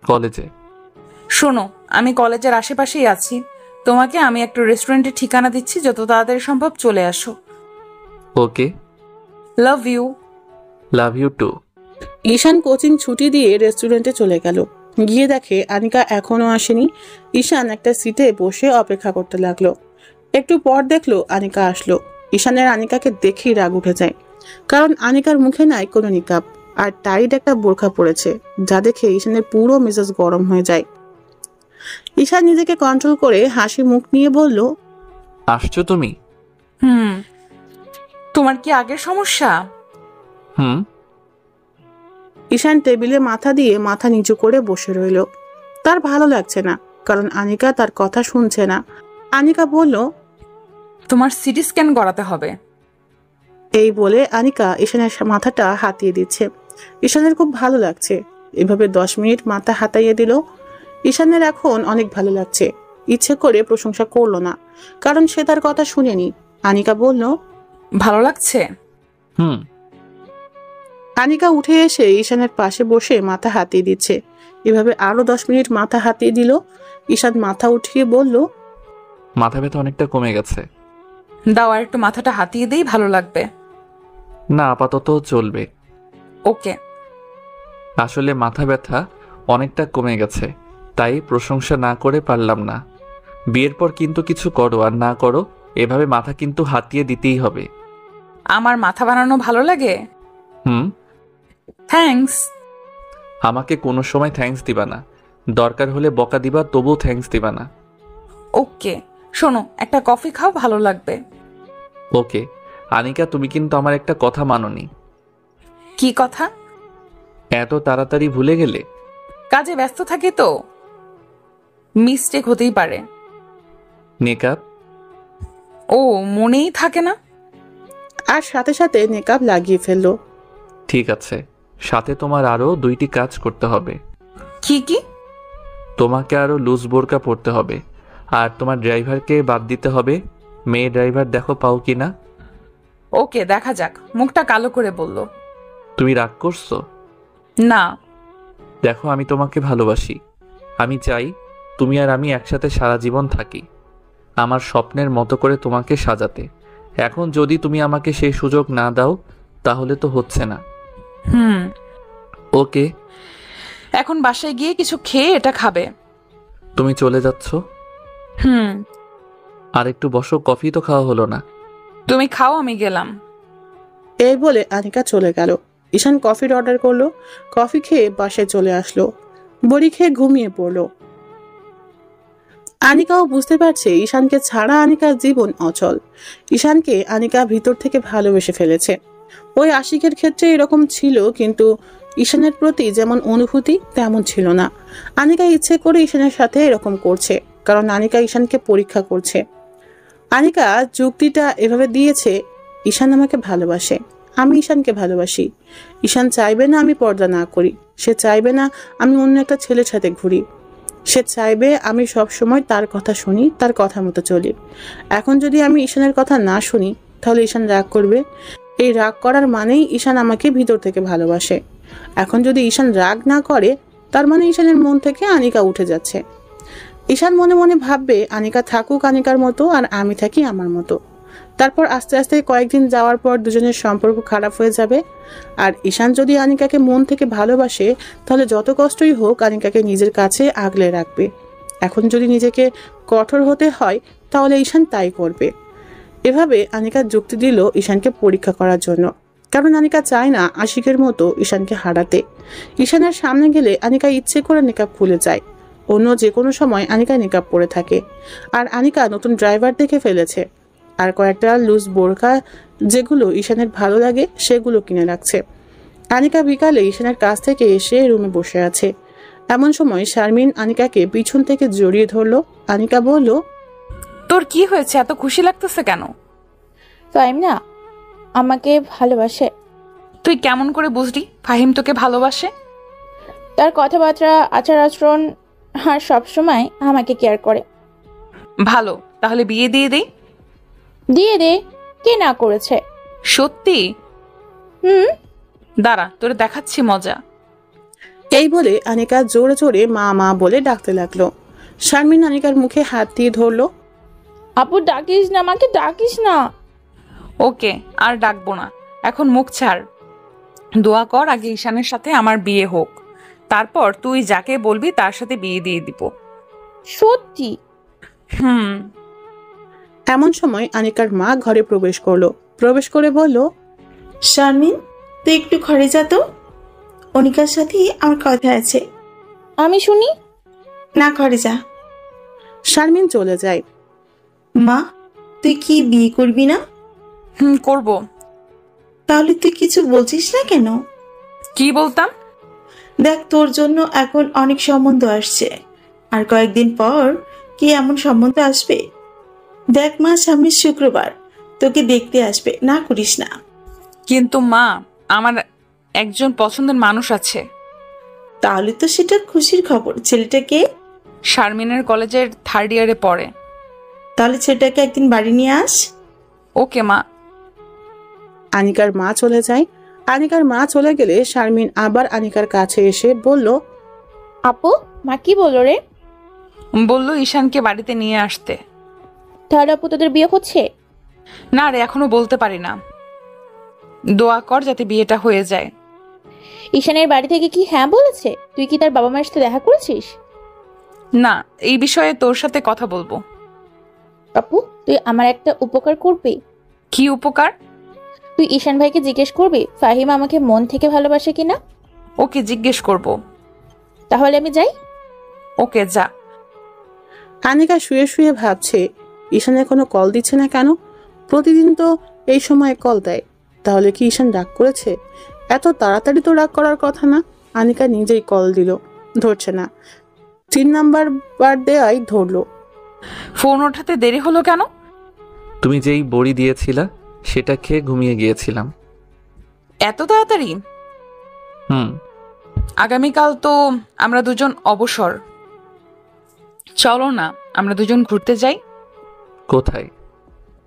কলেজে। শোনো, আমি কলেজের আশেপাশেই আছি। তোমাকে আমি একটা রেস্টুরেন্টের ঠিকানা দিচ্ছি, যত তাড়াতাড়ি সম্ভব চলে আসো। Okay, love you. Love you too. Ishan coaching ছুটি দিয়ে রেস্টুরেন্টে চলে গেল। গিয়ে দেখে আনিকা এখনো আসেনি। ঈশান একটা সিটে বসে অপেক্ষা করতে লাগলো। একটু পর দেখলো আনিকা আসলো। ঈশানের আনিকাকে দেখেই রাগ উঠে যায়, কারণ আনিকার মুখে নাই কোনো নিকাব আর টাইট একটা বোরখা পড়েছে, যা দেখে ঈশানের পুরো মেজাজ গরম হয়ে যায়। ঈশান নিজেকে কন্ট্রোল করে হাসি মুখ নিয়ে বলল, আসছো তুমি? তোমার কি আগের সমস্যা? ঈশান টেবিলে মাথা দিয়ে মাথা নিচু করে বসে রইল। তার ভালো লাগছে না, কারণ আনিকা তার কথা শুনছে না। আনিকা বলল, তোমার সিটি স্ক্যান করাতে হবে। এই বলে আনিকা ঈশানের মাথাটা হাতিয়ে দিচ্ছে। ঈশানের খুব ভালো লাগছে। এভাবে 10 মিনিট মাথা হাতাইয়ে দিল। ঈশানের এখন অনেক ভালো লাগছে। ইচ্ছে করে প্রশংসা করলো না, কারণ সে তার কথা শুনেনি। আনিকা বলল, ভালো লাগছে। আনিকা উঠে এসে ঈশানের পাশে বসে মাথা হাতিয়ে দিচ্ছে। এভাবে আরো 10 মিনিট মাথা হাতিয়ে দিল। ঈশান মাথা উঠিয়ে বলল, মাথা ব্যথা অনেকটা কমে গেছে। দাও, আর একটু মাথাটা হাতিয়ে দেই, ভালো লাগবে। না, আপাতত চলবে। ওকে। আসলে মাথা ব্যথা অনেকটা কমে গেছে, তাই প্রশংসা না করে পারলাম না। বিয়ের পর কিন্তু কিছু করো আর না করো, এভাবে মাথা কিন্তু হাতিয়ে দিতেই হবে। আমার মাথা বানানো ভালো লাগে? থ্যাঙ্কস। আমাকে কোনো সময় থ্যাঙ্কস দিবা না, দরকার হলে বকা দিবা, তবুও থ্যাঙ্কস দিবা না। ওকে। শোনো, একটা কফি খাও, ভালো লাগবে। ওকে। আনিকা, তুমি কিন্তু আমার একটা কথা মানোনি। কি কথা? এত তাড়াতাড়ি ভুলে গেলে? কাজে ব্যস্ত থাকি তো, মিস্টেক হতেই পারে। নেকাব? ও, মনেই থাকে না। আর সাথে সাথে নেকাব লাগিয়ে ফেললো। ঠিক আছে, সাথে তোমার আরো 2টি কাজ করতে হবে। কি কি? তোমাকে আরও লুজ বোরকা পরতে হবে, আর তোমার ড্রাইভারকে বাদ দিতে হবে। মেয়ে ড্রাইভার দেখো পাও কি না। ওকে, দেখা যাক। মুখটা কালো করে বলল। তুমি রাগ করছো? না। দেখো, আমি তোমাকে ভালোবাসি। আমি চাই তুমি আর আমি একসাথে সারা জীবন থাকি, আমার স্বপ্নের মতো করে তোমাকে সাজাতে। এখন যদি তুমি আমাকে সেই সুযোগ না দাও তাহলে তো হচ্ছে না। ওকে, এখন বাসায় গিয়ে কিছু খেয়ে এটা খাবে। তুমি চলে যাচ্ছ? আর একটু বসো, কফি তো খাওয়া হলো না। তুমি খাও, আমি গেলাম। এই বলে আনিকা চলে গেল। ঈশান কফির অর্ডার করলো। কফি খেয়ে বাসায় চলে আসলো। বড়ি খেয়ে ঘুমিয়ে পড়লো। আনিকাও বুঝতে পারছে ঈশানকে ছাড়া আনিকার জীবন অচল। ঈশানকে আনিকা ভিতর থেকে ভালোবেসে ফেলেছে। ওই আশিকের ক্ষেত্রে এরকম ছিল, কিন্তু ঈশানের প্রতি যেমন অনুভূতি তেমন ছিল না। আনিকা ইচ্ছে করে ঈশানের সাথে এরকম করছে, কারণ আনিকা ঈশানকে পরীক্ষা করছে। আনিকা যুক্তিটা এভাবে দিয়েছে, ঈশান আমাকে ভালোবাসে, আমি ঈশানকে ভালোবাসি। ঈশান চাইবে না আমি পর্দা না করি, সে চাইবে না আমি অন্য একটা ছেলের সাথে ঘুরি, সে চাইবে আমি সব সময় তার কথা শুনি, তার কথা মতো চলি। এখন যদি আমি ঈশানের কথা না শুনি তাহলে ঈশান রাগ করবে। এই রাগ করার মানেই ঈশান আমাকে ভিতর থেকে ভালোবাসে। এখন যদি ঈশান রাগ না করে তার মানে ঈশানের মন থেকে আনিকা উঠে যাচ্ছে। ঈশান মনে মনে ভাববে আনিকা থাকুক আনিকার মতো আর আমি থাকি আমার মতো। তারপর আস্তে আস্তে কয়েকদিন যাওয়ার পর দুজনের সম্পর্ক খারাপ হয়ে যাবে। আর ঈশান যদি আনিকাকে মন থেকে ভালোবাসে তাহলে যত কষ্টই হোক আনিকাকে নিজের কাছে আগলে রাখবে। এখন যদি নিজেকে কঠোর হতে হয় তাহলে ঈশান তাই করবে। এভাবে আনিকা যুক্তি দিল ঈশানকে পরীক্ষা করার জন্য, কারণ আনিকা চায় না আশিকের মতো ঈশানকে হারাতে। ঈশানের সামনে গেলে আনিকা ইচ্ছে করে নিকাব খুলে যায়। অন্য যে কোনো সময় আনিকা নিকাব পরে থাকে। আর আনিকা নতুন ড্রাইভার দেখে ফেলেছে, আর কয়েকটা লুজ বোরকা যেগুলো ঈশানের ভালো লাগে সেগুলো কিনে রাখছে। আনিকা বিকালে ঈশানের কাছ থেকে এসে রুমে বসে আছে। এমন সময় শারমিন আনিকাকে পিছন থেকে জড়িয়ে ধরলো। আনিকা বলল, তোর কি হয়েছে? এত খুশি লাগতেছে কেন? ফাহিম না আমাকে ভালোবাসে। তুই কেমন করে বুঝলি ফাহিম তোকে ভালোবাসে? তার কথাবার্তা, আচার আচরণ আর সবসময় আমাকে কেয়ার করে। ভালো, তাহলে বিয়ে দিয়ে দেই। দিয়ে দে, কে না করেছে? সত্যি? দাঁড়া, তোরে দেখাচ্ছি মজা। এই বলে আনিকা জোরে জোরে মা মা বলে ডাকতে লাগলো। শারমিন আনিকার মুখে হাত দিয়ে ধরলো। আপু ডাকিস না, আমাকে ডাকিস না। ওকে, আর ডাকবো না। এখন মুখ ছাড়। দোয়া কর আগে ঈশানের সাথে আমার বিয়ে হোক, তারপর তুই যাকে বলবি তার সাথে বিয়ে দিয়ে দিব। সত্যি? এমন সময় আনিকার মা ঘরে প্রবেশ করলো। প্রবেশ করে বলল, শারমিন, তুই একটু ঘরে যা তো, অনিকার সাথে আমার কথা আছে। আমি শুনি। না, ঘরে যা। শারমিন চলে যায়। মা, তুই কি বিয়ে করবি না? করব। তাহলে তুই কিছু বলছিস না কেন? কি বলতাম? দেখ, তোর জন্য এখন অনেক সম্বন্ধ আসছে, আর কয়েকদিন পর কি এমন সম্বন্ধ আসবে। দেখ মা, সামনে শুক্রবার তোকে দেখতে আসবে, না করিস না। কিন্তু মা, আমার একজন পছন্দের মানুষ আছে। তাহলে তো সেটা খুশির খবর। ছেলেটাকে? শারমিনের কলেজের 3rd ইয়ারে পড়ে। তাহলে ছেলেটাকে একদিন বাড়ি নিয়ে আস। ওকে মা। আনিকার মা চলে যায়। আনিকার মা চলে গেলে শারমিন আবার আনিকার কাছে এসে বলল, আপু, মা কি বললো রে? বললো ঈশানকে বাড়িতে নিয়ে আসতে। তাহলে আপু তোদের বিয়ে হচ্ছে? না রে, এখনো বলতে পারি না। দোয়া কর যাতে বিয়েটা হয়ে যায়। ঈশানের বাড়ি থেকে কি হ্যাঁ বলেছে? তুই কি তার বাবা মায়ের সাথে দেখা করেছিস? না, এই বিষয়ে তোর সাথে কথা বলবো। আপু, তুই আমার একটা উপকার করবি। কি উপকার? তুই ঈশান ভাইকে জিজ্ঞেস করবি ফাহিম আমাকে মন থেকে ভালোবাসে কিনা। ওকে, জিজ্ঞেস করব। তাহলে আমি যাই? ওকে, যা। আনিকা শুয়ে শুয়ে ভাবছে ঈশান এখনো কল দিচ্ছে না কেন। প্রতিদিন তো এই সময় কল দেয়, তাহলে কি ঈশান রাগ করেছে? এত তাড়াতাড়ি তো রাগ করার কথা না। আনিকা নিজেই কল দিল, ধরছে না। 3 নাম্বার বার দেয়াই ধরলো। ফোন ওঠাতে দেরি হলো কেন? তুমি যেই বড়ি দিয়েছিলা সেটা খেয়ে ঘুমিয়ে গিয়েছিলাম। এত তাড়াতাড়ি? হুম। আগামীকাল তো আমরা দুজন অবসর। চলো না আমরা দুজন ঘুরতে যাই। কোথায়?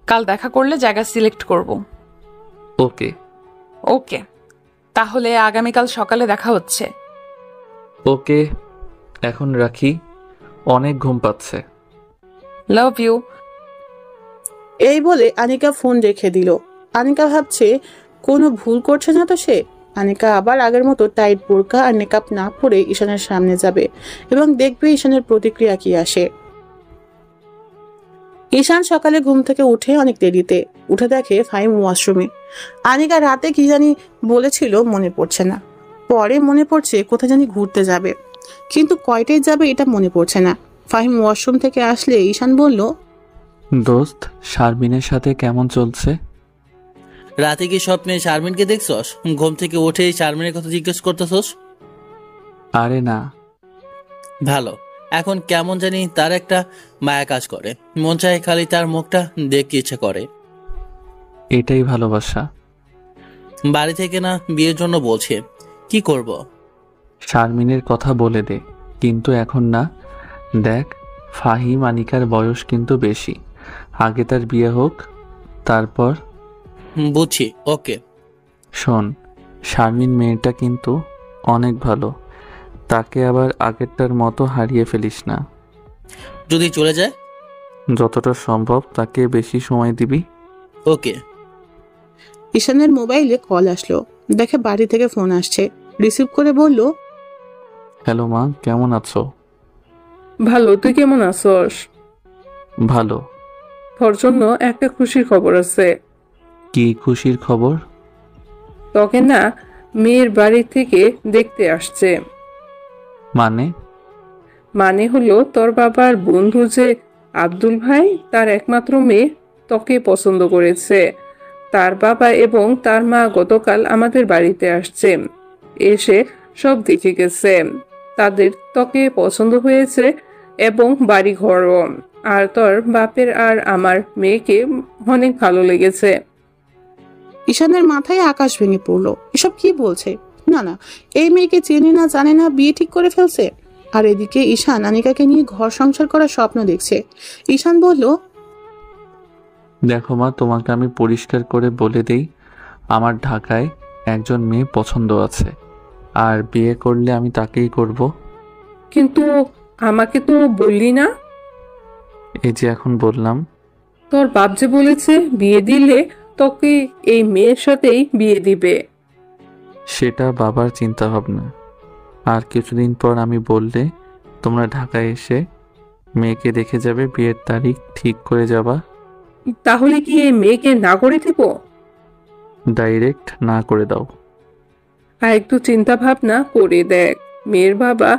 কাল দেখা করলে জায়গা সিলেক্ট করব। ওকে। ওকে, তাহলে আগামীকাল সকালে দেখা হচ্ছে। ওকে, এখন রাখি, অনেক ঘুম পাচ্ছে। Love you. এই বলে আনিকা ফোন রেখে দিল। আনিকা ভাবছে কোনো ভুল করছে না তো সে। আনিকা আবার আগের মতো টাইট বোরকা আর মেকআপ না পরে ঈশানের সামনে যাবে এবং দেখবে ঈশানের প্রতিক্রিয়া কি আসে। ঈশান সকালে ঘুম থেকে উঠে অনেক দেরিতে উঠে দেখে ফাহিম ওয়াশরুমে। আনিকা রাতে কি জানি বলেছিল মনে পড়ছে না, পরে মনে পড়ছে কোথায় জানি ঘুরতে যাবে, কিন্তু কয়টায় যাবে এটা মনে পড়ছে না। ফাহিম ওয়াশরুম থেকে আসলে ঈশান বলল, দোস্ত, শারমিনের সাথে কেমন চলছে? রাতে কি স্বপ্নে শারমিনকে দেখছস? ঘুম থেকে উঠে শারমিনের কথা জিজ্ঞেস করতেছস? আরে না। ভালো। এখন কেমন জানি তার একটা মায়া কাজ করে, মন চায় খালি তার মুখটা দেখতে ইচ্ছে করে। এটাই ভালোবাসা। বাড়ি থেকে না বিয়ের জন্য বলছে, কি করব? শারমিনের কথা বলে দে, কিন্তু এখন না। দেখ, ফাহিম আনিকার বয়স কিন্তু বেশি, আগে তার বিয়ে হোক, তারপর। বুঝছি, ওকে। শোন, শারমিন মেয়েটা কিন্তু অনেক ভালো, তাকে আবার আগেরটার মতো হারিয়ে ফেলিস না। যদি চলে যায়? যতটা সম্ভব তাকে বেশি সময় দিবি। ওকে। ঈশানের মোবাইলে কল আসলো, দেখে বাড়ি থেকে ফোন আসছে। রিসিভ করে বলল, হ্যালো মা, কেমন আছো? ভালো, তুই কেমন আছস? ভালো। তোর জন্য একটা খুশির খবর আছে। কি খুশির খবর? তোকে না মেয়ের বাড়ি থেকে দেখতে আসছে। মানে হলো তোর বাবার বন্ধু যে আব্দুল ভাই, তার একমাত্র মেয়ে তোকে পছন্দ করেছে। তার বাবা এবং তার মা গতকাল আমাদের বাড়িতে আসছে, এসে সব দেখে গেছে। তাদের তোকে পছন্দ হয়েছে এবং বাড়ি ঘরও। আর তোর বাপের আর আমার মেয়েকে অনেক ভালো লেগেছে। ঈশানের মাথায় আকাশ ভেঙে পড়লো। এসব কি বলছে? না না, এই মেয়েকে চেনে না জানে না বিয়ে ঠিক করে ফেলছে। আর এদিকে ঈশান আনিকাকে নিয়ে ঘর সংসার করার স্বপ্ন দেখছে। ঈশান বলল, দেখো মা, তোমাকে আমি পরিষ্কার করে বলে দেই, আমার ঢাকায় একজন মেয়ে পছন্দ আছে, আর বিয়ে করলে আমি তাকেই করব। কিন্তু আমাকে তো বললি না। এই যে এখন বললাম। তোর বাপ যে বলেছে বিয়ে দিলে তোকে এই মেয়ের সাথেই বিয়ে দিবে। সেটা বাবার চিন্তা ভাবনা। আর কিছুদিন পর আমি বললে তোমরা ঢাকায় এসে মেয়েকে দেখে যাবে, বিয়ের তারিখ ঠিক করে যাবা। তাহলে কি এই মেয়েকে না করে দিব? ডাইরেক্ট না করে দাও। আর একটু চিন্তা ভাবনা করে দেখ, মেয়ের বাবা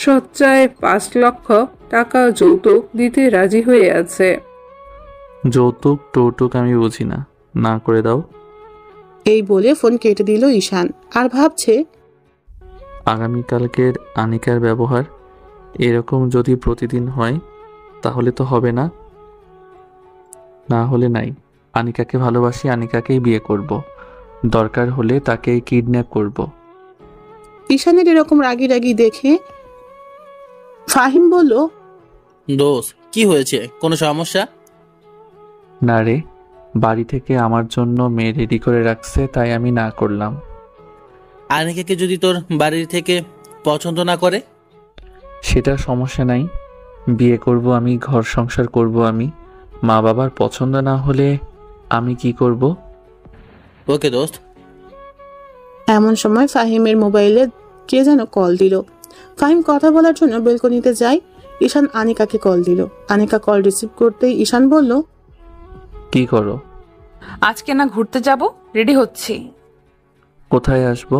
সচ্চায় 5 লক্ষ টাকা যৌতুক দিতে রাজি হয়ে আছে। যৌতুক টৌতুক আমি বুঝি না, না করে দাও। এই বলে ফোন কেটে দিল ঈশান। আর ভাবছে, আগামীকালকের আনিকার ব্যবহার এরকম যদি প্রতিদিন হয় তাহলে তো হবে না, না হলে নাই। আনিকাকে ভালোবাসি, আনিকাকেই বিয়ে করব, দরকার হলে তাকে কিডন্যাপ করব। ঈশানের এরকম রাগি রাগি দেখে ফাহিম বলল, দোষ, কি হয়েছে? কোনো সমস্যা? না রে, বাড়ি থেকে আমার জন্য মেয়ে রেডি করে রাখছে, তাই আমি না করলাম। আনিকাকে যদি তোর বাড়ির থেকে পছন্দ না করে? সেটা সমস্যা নাই, বিয়ে করব আমি, ঘর সংসার করব আমি। মা বাবার পছন্দ না হলে আমি কি করব? ওকে দোস্ত। এমন সময় ফাহিমের মোবাইলে কে যেন কল দিল। ফাহিম কথা বলার জন্য বেলকনিতে যায়। ঈশান আনিকাকে কল দিল। আনিকা কল রিসিভ করতেই ঈশান বলল, কি করো? আজকে না ঘুরতে যাব, রেডি হচ্ছি। কোথায় আসবো?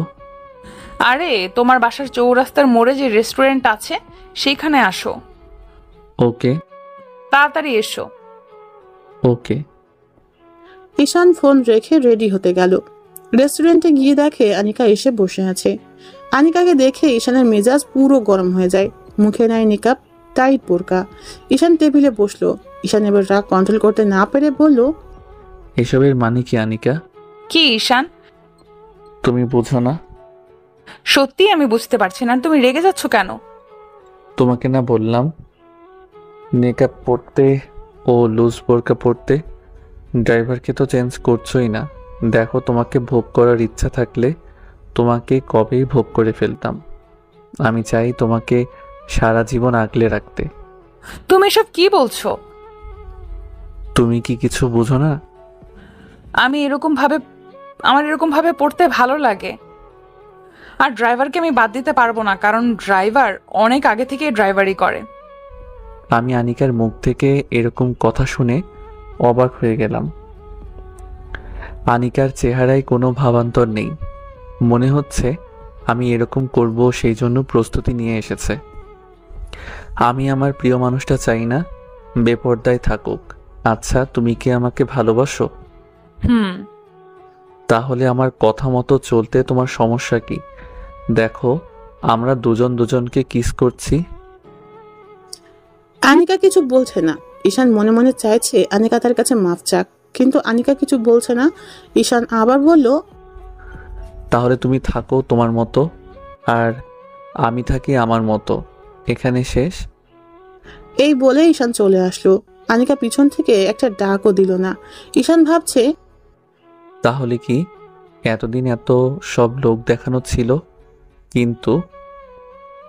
আরে তোমার বাসার চৌরাস্তার মোড়ে যে রেস্টুরেন্ট আছে সেইখানে আসো। ওকে। তাড়াতাড়ি এসো। ওকে। ঈশান ফোন রেখে রেডি হতে গেল। রেস্টুরেন্টে গিয়ে দেখে আনিকা এসে বসে আছে। আনিকাকে দেখে ঈশানের মেজাজ পুরো গরম হয়ে যায়। মুখে নাই নিকাব, টাইট বোরকা। ঈশান টেবিলে বসলো। ঈশান এবার রাগ কন্ট্রোল করতে না পেরে বলল, এসবের মানে কি আনিকা? কি ঈশান, তুমি বুঝো না? সত্যি আমি বুঝতে পারছি না, তুমি রেগে যাচ্ছ কেন? তোমাকে না বললাম নেকআপ পরতে ও লুজ বোরকা পরতে। ড্রাইভারকে তো চেঞ্জ করছোই না। দেখো, তোমাকে ভোগ করার ইচ্ছা থাকলে তোমাকে কবেই ভোগ করে ফেলতাম। আমি চাই তোমাকে সারা জীবন আগলে রাখতে। তুমি এসব কি বলছো? তুমি কি কিছু বুঝো না? আমার এরকম ভাবে পড়তে ভালো লাগে। আর ড্রাইভারকে আমি বাদ দিতে পারবো না, কারণ ড্রাইভার অনেক আগে থেকে ড্রাইভারই করে। আমি আনিকার মুখ থেকে এরকম কথা শুনে অবাক হয়ে গেলাম। আনিকার চেহারায় কোনো ভাবান্তর নেই। মনে হচ্ছে আমি এরকম করব সেই জন্য প্রস্তুতি নিয়ে এসেছে। আমি আমার প্রিয় মানুষটা চাই না বেপরদায় থাকুক। আচ্ছা, তুমি কি আমাকে ভালোবাসো? তাহলে আমার কথা মতো চলতে তোমার সমস্যা কি? দেখো, আমরা দুজন দুজনকে কিস করছি। আনিকা কিছু বলছে না। ঈশান মনে মনে চাইছে আনিকা তার কাছে মাফ চাক, কিন্তু আনিকা কিছু বলছে না। ঈশান আবার বলল, তাহলে তুমি থাকো তোমার মতো আর আমি থাকি আমার মতো, এখানে শেষ। এই বলে ঈশান চলে আসলো। আনিকা পিছন থেকে একটা ডাকও দিল না। ঈশান ভাবছে, তাহলে কি এতদিন এত সব লোক দেখানো ছিল, কিন্তু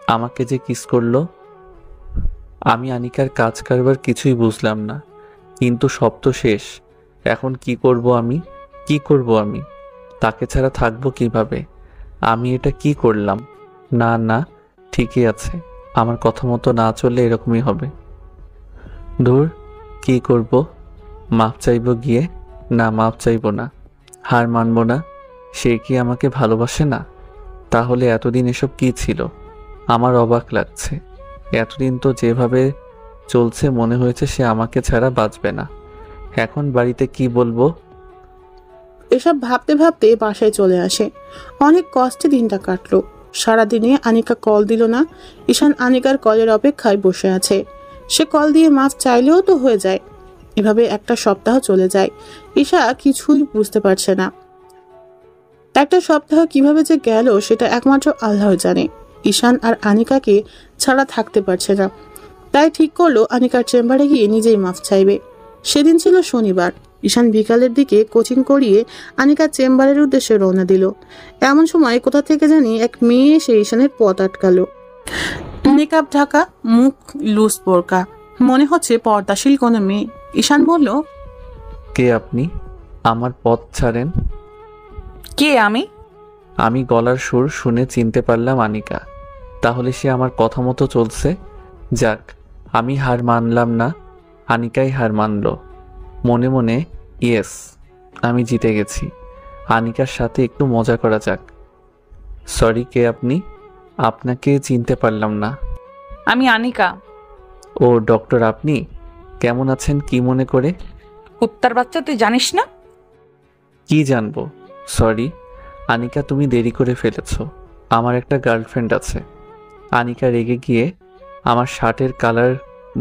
আমাকে যে কিস করলো? আমি আনিকার কাজ কারবার কিছুই বুঝলাম না, কিন্তু সব তো শেষ। এখন কি করব আমি? তাকে ছাড়া থাকবো কিভাবে? আমি এটা কি করলাম? না না, ঠিকই আছে। আমার কথা মতো না চললে এরকমই হবে। ধুর, কি করব? মাপ চাইবো গিয়ে? না, মাপ চাইবো না, হার মানবো না। সে কি আমাকে ভালোবাসে না? তাহলে এতদিন এসব কি ছিল? আমার অবাক লাগছে। এতদিন তো যেভাবে চলছে মনে হয়েছে সে আমাকে ছাড়া বাঁচবে না। এখন বাড়িতে কি বলবো? এসব ভাবতে ভাবতে বাসায় চলে আসে। অনেক কষ্টে দিনটা কাটলো। সারাদিনে আনিকা কল দিল না। ঈশান আনিকার কলের অপেক্ষায় বসে আছে। সে কল দিয়ে মাফ চাইলেও তো হয়ে যায়। এভাবে একটা সপ্তাহ চলে যায়। ঈশা কিছুই বুঝতে পারছে না। একটা সপ্তাহ কিভাবে যে গেল সেটা একমাত্র আল্লাহ জানে। ঈশান আর আনিকাকে ছাড়া থাকতে পারছে না। তাই ঠিক করলো আনিকার চেম্বারে গিয়ে নিজেই মাফ চাইবে। সেদিন ছিল শনিবার। ঈশান বিকালের দিকে কোচিং করিয়ে আনিকার চেম্বারের উদ্দেশ্যে রওনা দিল। এমন সময় কোথা থেকে জানি এক মেয়ে এসে ঈশানের পথ আটকালো। মেকআপ ঢাকা, মুখ লুজ বোরকা, মনে হচ্ছে পর্দাশীল কোনো মেয়ে। ঈশান বলল, কে আপনি? আমার পথ ছাড়েন। কে আমি? আমি গলার সুর শুনে চিনতে পারলাম আনিকা। তাহলে সে আমার কথা মতো চলছে। যাক, আমি হার মানলাম না, আনিকাই হার মানল। মনে মনে ইয়েস, আমি জিতে গেছি। আনিকার সাথে একটু মজা করা যাক। সরি, কে আপনি? আপনাকে চিনতে পারলাম না। আমি আনিকা। ও ডক্টর, আপনি কেমন আছেন? কি মনে করে? কুত্তার বাচ্চা, তুই জানিস না? কি জানবো? সরি আনিকা, তুমি দেরি করে ফেলেছ। আমার একটা গার্লফ্রেন্ড আছে। আনিকা রেগে গিয়ে আমার শার্টের কালার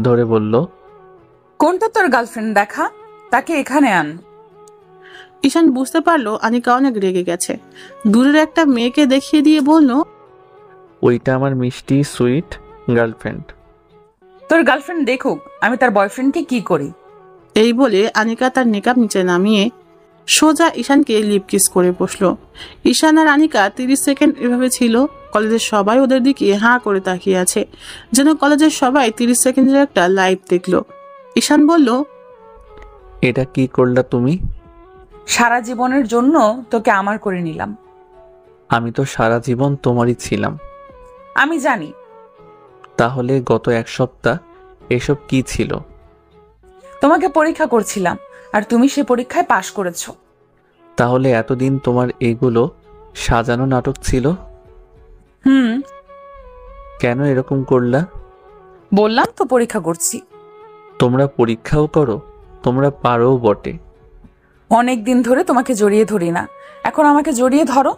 ধরে বলল, কোনটা তোর গার্লফ্রেন্ড দেখা, তাকে এখানে আন। ঈশান বুঝতে পারলো আনিকা অনেক রেগে গেছে। দূরের একটা মেয়েকে দেখিয়ে দিয়ে বলল, ওইটা আমার মিষ্টি সুইট গার্লফ্রেন্ড। তোর গার্লফ্রেন্ড দেখুক আমি তার বয়ফ্রেন্ডকে কি করি। এই বলে আনিকা তার নেকাব নিচে নামিয়ে সোজা ঈশানকে লিপ কিস করে বসলো। ঈশান আর আনিকা 30 সেকেন্ড এভাবে ছিল। কলেজের সবাই ওদের দিকে হাঁ করে তাকিয়ে আছে, যেন কলেজের সবাই 30 সেকেন্ডের একটা লাইভ দেখলো। ঈশান বলল, এটা কি করলা তুমি? সারা জীবনের জন্য তোকে আমার করে নিলাম। আমি তো সারা জীবন তোমারই ছিলাম। আমি জানি। তাহলে গত এক সপ্তাহ এসব কি ছিল? তোমাকে পরীক্ষা করছিলাম আর তুমি সে পরীক্ষায় পাশ করেছো। তাহলে এতদিন তোমার এগুলো সাজানো নাটক ছিল? কেন এরকম করলা? বললাম তো পরীক্ষা করছি। তোমরা পরীক্ষাও করো? তোমরা পারো বটে। অনেক দিন ধরে তোমাকে জড়িয়ে ধরি না, এখন আমাকে জড়িয়ে ধরো।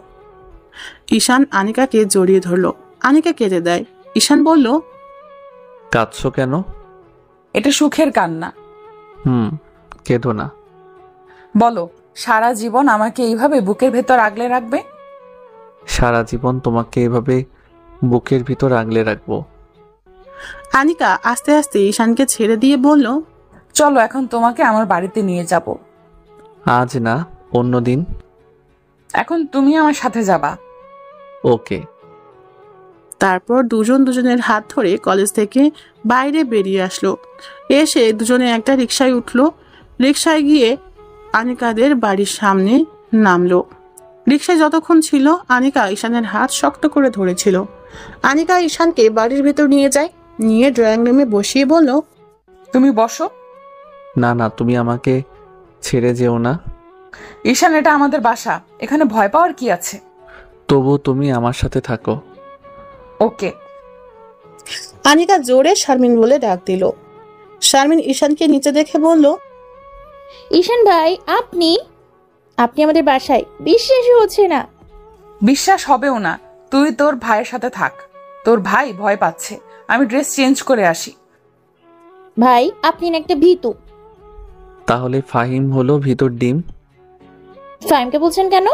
ঈশান আনিকাকে জড়িয়ে ধরলো। আনিকা কেঁদে দেয়। ঈশান বলল, কাঁদছো কেন? এটা সুখের কান্না। কেঁদো না। বলো, সারা জীবন আমাকে এইভাবে বুকের ভেতর আগলে রাখবে? সারা জীবন তোমাকে এভাবে বুকের ভিতর আগলে রাখবো। আনিকা আস্তে আস্তে ঈশানকে ছেড়ে দিয়ে বলল, চলো এখন তোমাকে আমার বাড়িতে নিয়ে যাব। আজ না, অন্যদিন। এখন তুমি আমার সাথে যাবা। ওকে। তারপর দুজন দুজনের হাত ধরে কলেজ থেকে বাইরে বেরিয়ে আসলো। এসে দুজনে একটা রিকশায় উঠলো। রিকশায় গিয়ে আনিকাদের বাড়ির সামনে নামলো। রিকশায় যতক্ষণ ছিল আনিকা ঈশানের হাত শক্ত করে ধরেছিল। আনিকা ঈশানকে বাড়ির ভেতর নিয়ে যায়, নিয়ে ড্রয়িং রুমে বসিয়ে বলল, তুমি বসো। না না, তুমি আমাকে ছেড়ে যেও না। ঈশান, এটা আমাদের বাসা, এখানে ভয় পাওয়ার কি আছে? তবু তুমি আমার সাথে থাকো। ওকে। আনিকা জোরে শারমিন বলে ডাক দিল। শারমিন ঈশানকে নিচে দেখে বলল, ঈশান ভাই, আপনি আপনি আমাদের বাসায়? বিশ্বাসই হচ্ছে না। বিশ্বাস হবেও না। তুই তোর ভাইয়ের সাথে থাক, তোর ভাই ভয় পাচ্ছে। আমি ড্রেস চেঞ্জ করে আসি। ভাই, আপনি না একটা ভীতু। তাহলে ফাহিম হলো ভিতর ডিম? ফাহিমকে বলছেন কেন?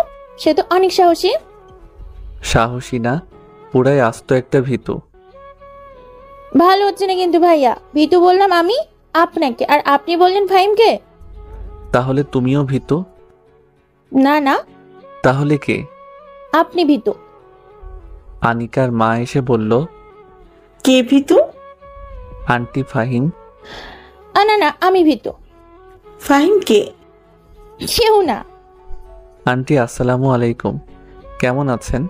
সে তো অনেক সাহসী। সাহসী না, পুরাই আস্ত একটা ভীতু। ভালো হচ্ছে না কিন্তু ভাইয়া। ভীতু বললাম আমি আপনাকে, আর আপনি বললেন ফাহিমকে। তাহলে তুমিও ভীতু? না না, তাহলে কে? আপনি ভীতু। আনিকার মা এসে বলল, কে ভীতু? আন্টি ফাহিম। না না, আমি ভীতু। ফাহিম কে? কেউ না। আন্টি আসসালামু আলাইকুম, কেমন আছেন?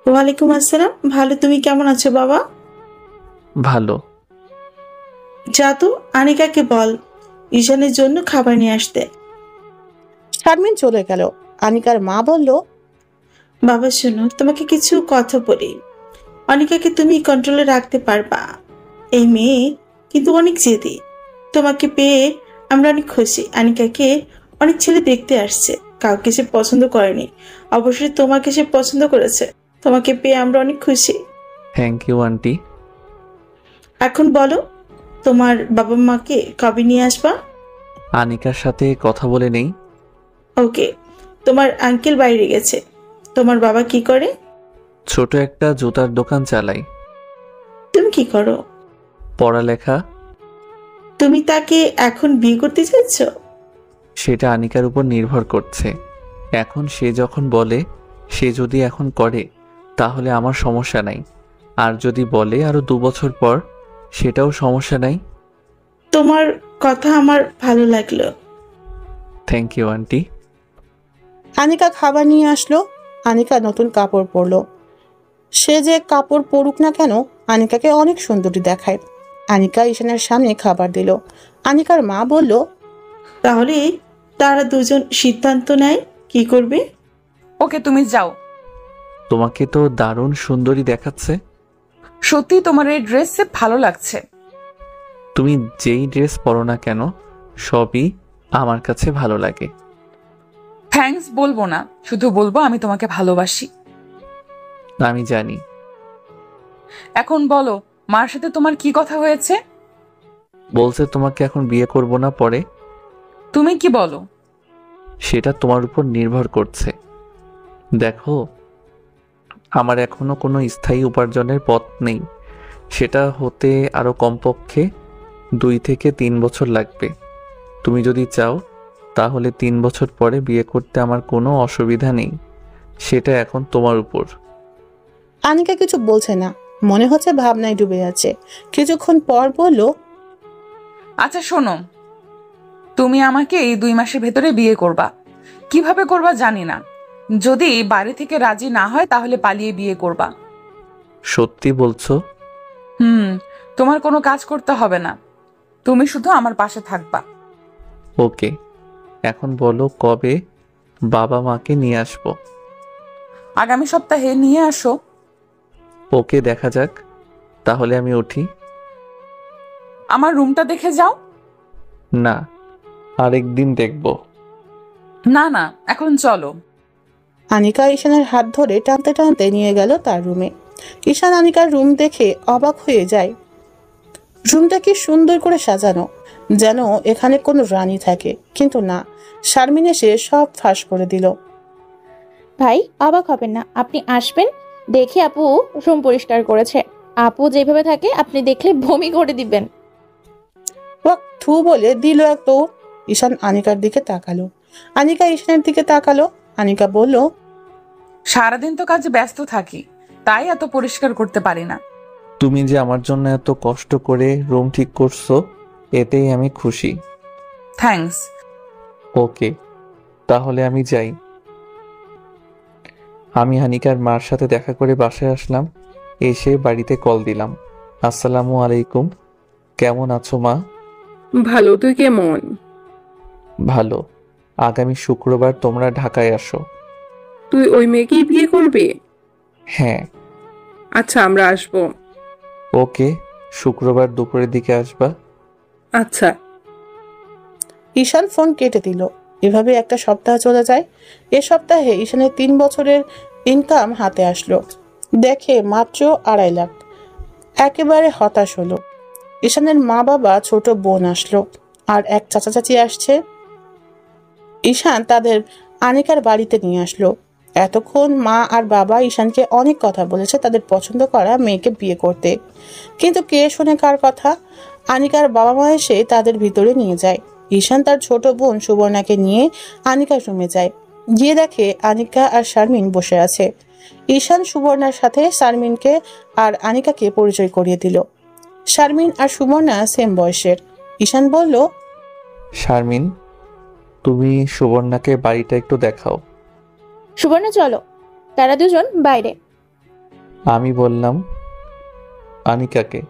ওয়ালাইকুম আসসালাম, ভালো। তুমি কেমন আছো বাবা? ভালো। যা তো আনিকাকে বল ঈশানের জন্য খাবার নিয়ে আসতে। শারমিন চলে গেল। আনিকার মা বলল, বাবা শোনো, তোমাকে কিছু কথা বলি। অনিকাকে তুমি কন্ট্রোলে রাখতে পারবা। এই মেয়ে কিন্তু অনেক জেদি। তোমাকে পেয়ে আমরা অনেক খুশি। আনিকাকে অনেক ছেলে দেখতে আসছে, কাউকে সে পছন্দ করেনি, অবশ্যই তোমাকে সে পছন্দ করেছে। তোমাকে পেয়ে আমরা অনেক খুশি। Thank you aunty. এখন বলো, তোমার বাবা মাকে কবে নিয়ে আসবা? আনিকার সাথে কথা বলে নেই। ওকে। তোমার আঙ্কেল বাইরে গেছে। তোমার বাবা কি করে? ছোট একটা জুতার দোকান চালাই। তুমি কি করো? পড়ালেখা। তুমি তাকে এখন বিয়ে করতে চাইছ? সেটা আনিকার উপর নির্ভর করছে। এখন সে যখন বলে, সে যদি এখন করে তাহলে আমার সমস্যা নাই, আর যদি বলে আরো 2 বছর পর, সেটাও সমস্যা নাই। তোমার কথা আমার ভালো লাগলো। Thank you aunty. আনিকা খাবার নিয়ে আসলো। আনিকা নতুন কাপড় পরলো। সে যে কাপড় পরুক না কেন, আনিকাকে অনেক সুন্দরী দেখায়। আনিকা ঈশানের সামনে খাবার দিল। আনিকার মা বলল, তাহলে তারা দুজন সিদ্ধান্ত নেয় কি করবে। ওকে, তুমি যাও। তোমাকে তো দারুণ সুন্দরী দেখাচ্ছে। সত্যি তোমার এই ড্রেসে ভালো লাগছে। তুমি যেই ড্রেস পরো না কেন, সবই আমার কাছে ভালো লাগে। থ্যাঙ্কস বলবো না, শুধু বলবো আমি তোমাকে ভালোবাসি। আমি জানি। এখন বলো, মার সাথে তোমার কি কথা হয়েছে? বলছে তোমাকে এখন বিয়ে করব না, পরে। তুমি কি বলো? সেটা তোমার উপর নির্ভর করছে। দেখো, আমার এখনো কোনো স্থায়ী উপার্জনের পথ নেই। সেটা হতে আরো কমপক্ষে 2 থেকে 3 বছর লাগবে। তুমি যদি চাও তাহলে 3 বছর পরে বিয়ে করতে আমার কোনো অসুবিধা নেই। সেটা এখন তোমার উপর। আনিকা কিছু বলছে না, মনে হচ্ছে ভাবনায় ডুবে আছে। কিছুক্ষণ পর বলল, আচ্ছা শোনো, তুমি আমাকে এই 2 মাসের ভেতরে বিয়ে করবা। কিভাবে করবা জানি না। যদি বাড়ি থেকে রাজি না হয় তাহলে পালিয়ে বিয়ে করবা। সত্যি বলছো? তোমার কোনো কাজ করতে হবে না, তুমি শুধু আমার পাশে থাকবা। ওকে। এখন বলো কবে বাবা মাকে নিয়ে আসবো? আগামী সপ্তাহে নিয়ে আসো। ওকে, দেখা যাক। তাহলে আমি উঠি? আমার রুমটা দেখে যাও। না, আরেকদিন দেখব। না না, এখন চলো। আনিকা ঈশানের হাত ধরে টানতে টানতে নিয়ে গেল তার রুমে। ঈশান আনিকার রুম দেখে অবাক হয়ে যায়। রুমটা কি সুন্দর করে সাজানো, যেন এখানে কোনো রানী থাকে। কিন্তু না, শারমিন এসে সব ফাঁস করে দিল। ভাই, অবাক হবেন না, আপনি আসবেন দেখে আপু রুম পরিষ্কার করেছে। আপু যেভাবে থাকে আপনি দেখলে বমি করে দিবেন। ওয়াক থু বলে দিল এক দৌড়। ঈশান আনিকার দিকে তাকালো, আনিকা ঈশানের দিকে তাকালো। আনিকা বলল, সারাদিন তো কাজে ব্যস্ত থাকি, তাই এত পরিষ্কার করতে পারি না। তুমি যে আমার জন্য এত কষ্ট করে রুম ঠিক করছো, এতেই আমি খুশি। থ্যাঙ্কস। ওকে, তাহলে আমি যাই। আমি হানিকার মার সাথে দেখা করে বাসায় আসলাম। এসে বাড়িতে কল দিলাম। আসসালামু আলাইকুম, কেমন আছো মা? ভালো, তুই কেমন? ভালো। আগামী শুক্রবার তোমরা ঢাকায় আসো। তুই ওই মেয়েকেই বিয়ে করবি? হ্যাঁ। আচ্ছা, আমরা আসবো। ওকে, শুক্রবার দুপুরের দিকে আসবা। আচ্ছা। ঈশান ফোন কেটে দিল। এভাবে একটা সপ্তাহ চলে যায়। এ সপ্তাহে ঈশানের 3 বছরের ইনকাম হাতে আসলো, দেখে মাত্র 2.5 লাখ। একেবারে হতাশ হলো। ঈশানের মা বাবা, ছোট বোন আসলো, আর এক চাচা চাচি আসছে। ঈশান তাদের আনিকার বাড়িতে নিয়ে আসলো। এতক্ষণ মা আর বাবা ঈশানকে অনেক কথা বলেছে তাদের পছন্দ করা মেয়েকে বিয়ে করতে, কিন্তু কে শোনে কার কথা। আনিকার বাবা মা এসে তাদের ভিতরে নিয়ে যায়। ঈশান তার ছোট বোন সুবর্ণাকে নিয়ে আনিকার রুমে যায়। গিয়ে দেখে আনিকা আর শারমিন বসে আছে। ঈশান সুবর্ণার সাথে শারমিনকে আর আনিকাকে পরিচয় করিয়ে দিল। শারমিন আর সুবর্ণা সেম বয়সের। ঈশান বলল, শারমিন, তুমি সুবর্ণাকে বাড়িটা একটু দেখাও। সুবর্ণা চলো, তারা দুজন বাইরে। আমি বললাম আনিকাকে,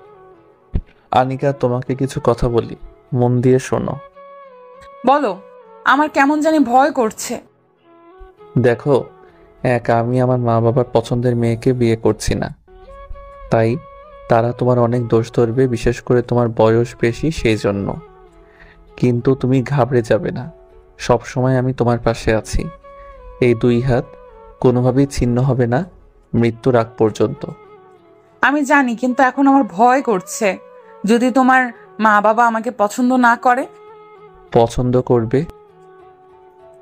আনিকা তোমাকে কিছু কথা বলি, মন দিয়ে শোনো। বলো। আমার কেমন জানি ভয় করছে। দেখো, আমি আমার মা বাবার পছন্দের মেয়েকে বিয়ে করছি না, তাই তারা তোমার অনেক দোষ ধরবে, বিশেষ করে তোমার বয়স বেশি সেই জন্য। কিন্তু তুমি ঘাবড়ে যাবে না, সব সময় আমি তোমার পাশে আছি। এই 2 হাত কোনোভাবেই ছিন্ন হবে না মৃত্যুর আগ পর্যন্ত। আমি জানি, কিন্তু এখন আমার ভয় করছে। যদি তোমার মা বাবা আমাকে পছন্দ না করে? পছন্দ করবে।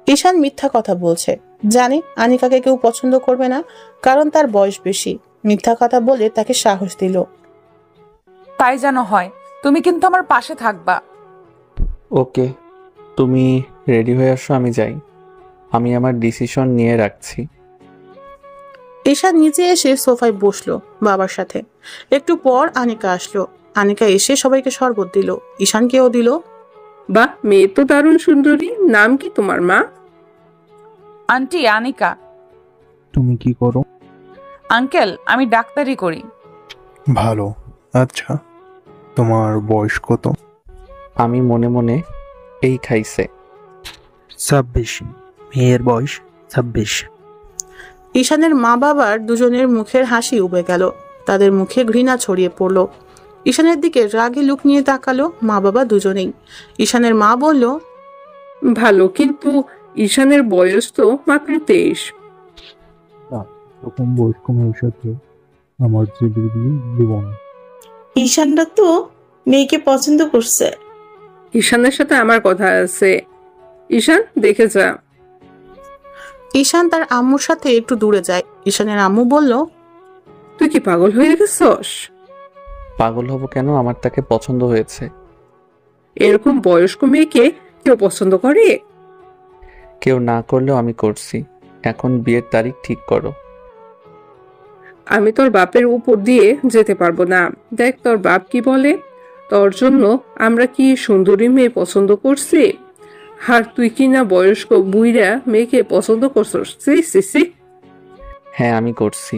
ঈশান মিথ্যা কথা বলছে, জানে আনিকাকে কেউ পছন্দ করবে না, কারণ তার বয়স বেশি। মিথ্যা কথা বলে তাকে সাহস দিল। তাই যেন হয়, তুমি কিন্তু আমার পাশে থাকবা। ওকে, তুমি রেডি হয়ে আসো, আমি যাই। আমি আমার ডিসিশন নিয়ে রাখছি। ঈশান নিচে এসে সোফায় বসলো বাবার সাথে। একটু পর আনিকা আসলো। আনিকা এসে সবাইকে শরবত দিল, ঈশানকেও দিল। বাহ, মেয়ে তো দারুণ সুন্দরী। নাম কি তোমার মা? আন্টি আনিকা। তুমি কি করো? আঙ্কেল, আমি ডাক্তারি করি। ভালো। আচ্ছা, তোমার বয়স কত? আমি মনে মনে এই খাইছে। 26। মেয়ের বয়স 26। ঈশানের মা বাবার দুজনের মুখের হাসি উবে গেল, তাদের মুখে ঘৃণা ছড়িয়ে পড়ল। ঈশানের দিকে রাগে লুক নিয়ে তাকালো মা বাবা দুজনেই। ঈশানের মা বলল, ভালো, কিন্তু ঈশানের বয়স তো মাত্র 23। এরকম বয়স্ক মেয়ের সাথে আমার ছেলের বিয়ে দেব না। ঈশানরা তো মেয়েকে পছন্দ করছে। ঈশানের সাথে আমার কথা আছে। ঈশান, দেখে যা। ঈশান তার আম্মুর সাথে একটু দূরে যায়। ঈশানের আম্মু বলল, তুই কি পাগল হয়ে গেছস? পাগল হব কেন? আমার তাকে পছন্দ হয়েছে। এরকম বয়স্ক মেয়েকে কেউ পছন্দ করে? কেউ না করলেও আমি করছি। এখন বিয়ের তারিখ ঠিক করো। আমি তোর বাপের উপর দিয়ে যেতে পারবো না। দেখ তোর বাপ কি বলে। তোর জন্য আমরা কি সুন্দরী মেয়ে পছন্দ করছি, আর তুই কি না বয়স্ক বুইরা মেয়েকে পছন্দ করছস? হ্যাঁ, আমি করছি।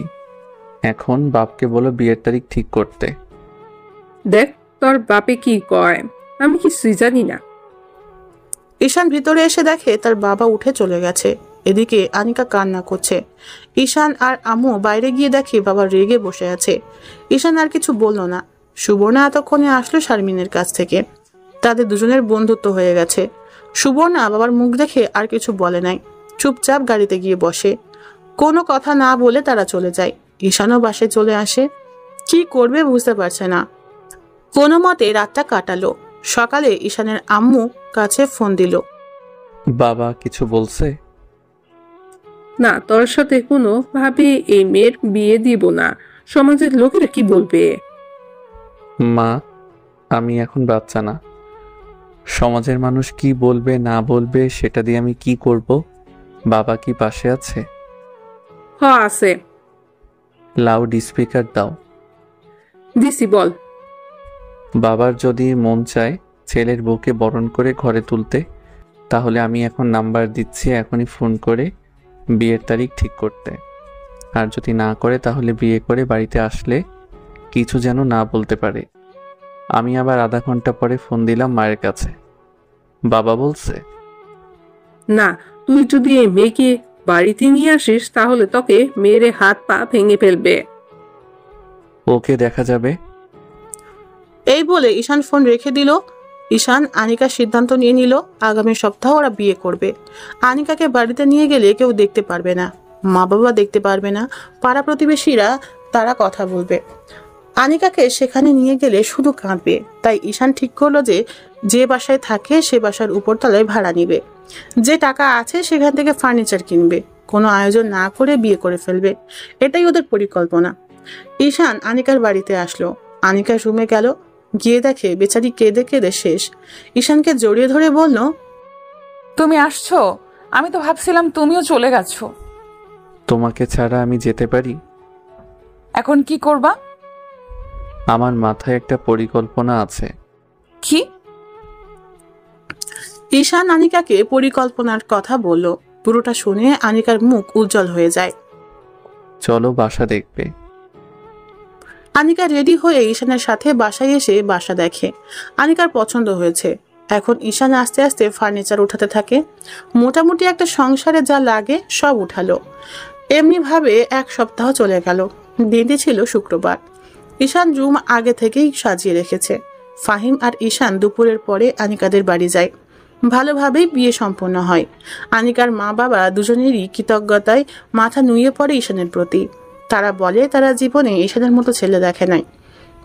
এখন বাপকে বলো বিয়ের তারিখ ঠিক করতে। দেখ তোর বাপে কি কয়, আমি কিছুই জানি না। ঈশান ভিতরে এসে দেখে তার বাবা উঠে চলে গেছে। এদিকে আনিকা কান্না করছে। ঈশান আর আম্মু বাইরে গিয়ে দেখে বাবা রেগে বসে আছে। ঈশান আর কিছু বলল না। সুবর্ণা এতক্ষণে আসলো শারমিনের কাছ থেকে। তাদের দুজনের বন্ধুত্ব হয়ে গেছে। সুবর্ণা বাবার মুখ দেখে আর কিছু বলে নাই, চুপচাপ গাড়িতে গিয়ে বসে। কোনো কথা না বলে তারা চলে যায়। ঈশানও বাসে চলে আসে। কি করবে বুঝতে পারছে না। কোনো মতে রাতটা কাটালো। সকালে ঈশানের আম্মু কাছে ফোন দিল। বাবা কিছু বলছে? না, তোর সাথে কোনো ভাবে এই মেয়ের বিয়ে দিব না। সমাজের লোকেরা কি বলবে? মা, আমি এখন বাচ্চা না। সমাজের মানুষ কি বলবে না বলবে সেটা দিয়ে আমি কি করব? বাবা কি পাশে আছে? আছে। লাউড স্পিকার দাও। দিছি, বল। বাবার যদি মন চায় ছেলের বউকে বরণ করে ঘরে তুলতে, তাহলে আমি এখন নাম্বার দিচ্ছি, এখনই ফোন করে বিয়ের তারিখ ঠিক করতে। আর যদি না করে তাহলে বিয়ে করে বাড়িতে আসলে কিছু যেন না বলতে পারে। আমি আবার আধা ঘন্টা পরে ফোন দিলাম মায়ের কাছে, বাবা বলছে না, তুই যদি এই মেয়েকে বাড়িতে নিয়ে আসিস তাহলে তোকে মেরে হাত পা ভেঙে ফেলবে। ওকে দেখা যাবে। এই বলে ঈশান ফোন রেখে দিল। ঈশান আনিকার সিদ্ধান্ত নিয়ে নিল আগামী সপ্তাহ ওরা বিয়ে করবে। আনিকাকে বাড়িতে নিয়ে গেলে কেউ দেখতে পারবে না, মা বাবা দেখতে পারবে না, পাড়া প্রতিবেশীরা তারা কথা বলবে। আনিকাকে সেখানে নিয়ে গেলে শুধু কাঁদবে। তাই ঈশান ঠিক করলো যে বাসায় থাকে সে বাসার উপরতলায় ভাড়া নিবে। যে টাকা আছে সেখান থেকে ফার্নিচার কিনবে, কোনো আয়োজন না করে বিয়ে করে ফেলবে। এটাই ওদের পরিকল্পনা। ঈশান আনিকার বাড়িতে আসলো। আনিকার রুমে গেল, গিয়ে দেখে বেচারি কেঁদে কেঁদে শেষ। ঈশানকে জড়িয়ে ধরে বলল, তুমি আসছো? আমি তো ভাবছিলাম তুমিও চলে গেছো। তোমাকে ছাড়া আমি যেতে পারি? এখন কি করবা? আমার মাথায় একটা পরিকল্পনা আছে। কি? ঈশান আনিকাকে পরিকল্পনার কথা বলল। পুরোটা শুনে আনিকার মুখ উজ্জ্বল হয়ে যায়। চলো বাসা দেখবে। আনিকা রেডি হয়ে ঈশানের সাথে বাসায় এসে বাসা দেখে। আনিকার পছন্দ হয়েছে। এখন ঈশান আস্তে আস্তে ফার্নিচার উঠাতে থাকে। মোটামুটি একটা সংসারে যা লাগে সব উঠালো। এমনি ভাবে এক সপ্তাহ চলে গেল। দিনটি ছিল শুক্রবার। ঈশান রুম আগে থেকেই সাজিয়ে রেখেছে। ফাহিম আর ঈশান দুপুরের পরে আনিকাদের বাড়ি যায়। ভালোভাবেই বিয়ে সম্পন্ন হয়। আনিকার মা বাবা দুজনেরই কৃতজ্ঞতায় মাথা নুয়ে পড়ে ঈশানের প্রতি। তারা বলে তারা জীবনে ঈশানের মতো ছেলে দেখে নাই।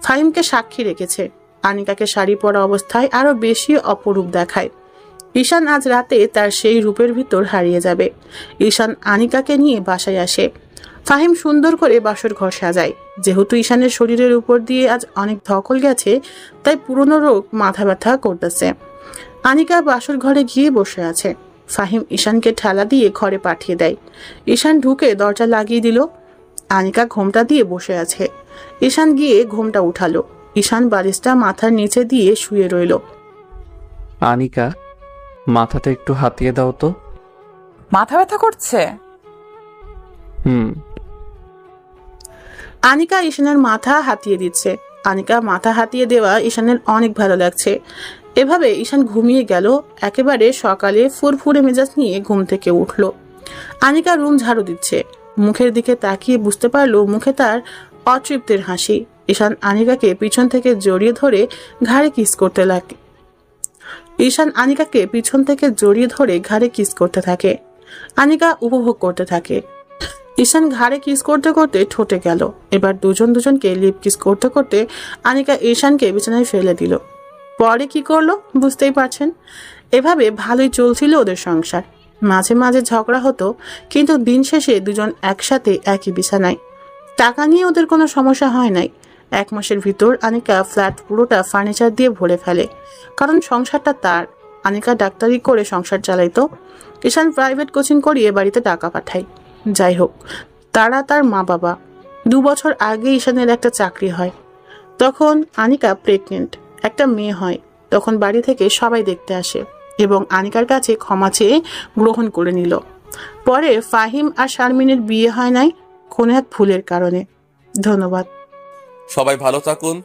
ফাহিমকে সাক্ষী রেখেছে। আনিকাকে শাড়ি পরা অবস্থায় আরো বেশি অপরূপ দেখায়। ঈশান আজ রাতে তার সেই রূপের ভিতর হারিয়ে যাবে। ঈশান আনিকাকে নিয়ে বাসায় আসে। ফাহিম সুন্দর করে বাসর ঘর সাজায়। যেহেতু ঈশানের শরীরের উপর দিয়ে আজ অনেক ধকল গেছে, তাই পুরনো রোগ মাথা ব্যথা করতেছে। আনিকা বাসর ঘরে গিয়ে বসে আছে। ফাহিম ঈশানকে ঠেলা দিয়ে ঘরে পাঠিয়ে দেয়। ঈশান ঢুকে দরজা লাগিয়ে দিল। আনিকা ঘোমটা দিয়ে বসে আছে। ঈশান গিয়ে ঘোমটা উঠালো। ঈশান বালিশটা মাথার নিচে দিয়ে শুয়ে রইল। আনিকা, মাথাটা একটু হাতিয়ে দাও তো। মাথা ব্যথা করছে? আনিকা ঈশানের মাথা হাতিয়ে দিচ্ছে। আনিকা মাথা হাতিয়ে দেওয়া ঈশানের অনেক ভালো লাগছে। এভাবে ঈশান ঘুমিয়ে গেল। একেবারে সকালে ফুরফুরে মেজাজ নিয়ে ঘুম থেকে উঠল। আনিকা রুম ঝাড়ু দিচ্ছে। মুখের দিকে তাকিয়ে বুঝতে পারলো মুখে তার অতৃপ্তির হাসি। ঈশান আনিকাকে পিছন থেকে জড়িয়ে ধরে ঘাড়ে কিস করতে লাগে। ঈশান আনিকাকে পিছন থেকে জড়িয়ে ধরে ঘাড়ে কিস করতে থাকে। আনিকা উপভোগ করতে থাকে। ঈশান ঘাড়ে কিস করতে করতে ঠোঁটে গেল। এবার দুজনকে লিপ কিস করতে করতে আনিকা ঈশানকে বিছানায় ফেলে দিল। পরে কি করলো বুঝতেই পারছেন। এভাবে ভালোই চলছিল ওদের সংসার। মাঝে মাঝে ঝগড়া হতো, কিন্তু দিন শেষে দুজন একসাথে একই বিছানায়। টাকা নিয়ে ওদের কোনো সমস্যা হয় নাই। 1 মাসের ভিতর আনিকা ফ্ল্যাট পুরোটা ফার্নিচার দিয়ে ভরে ফেলে, কারণ সংসারটা তার। আনিকা ডাক্তারি করে সংসার চালাইতো। ঈশান প্রাইভেট কোচিং করিয়ে বাড়িতে টাকা পাঠায়। যাই হোক, তারা তার মা বাবা। 2 বছর আগে ঈশানের একটা চাকরি হয়। তখন আনিকা প্রেগনেন্ট, একটা মেয়ে হয়। তখন বাড়ি থেকে সবাই দেখতে আসে এবং আনিকার কাছে ক্ষমা চেয়ে গ্রহণ করে নিল। পরে ফাহিম আর শারমিনের বিয়ে হয় নাই কোনো এক ভুলের কারণে। ধন্যবাদ। সবাই ভালো থাকুন।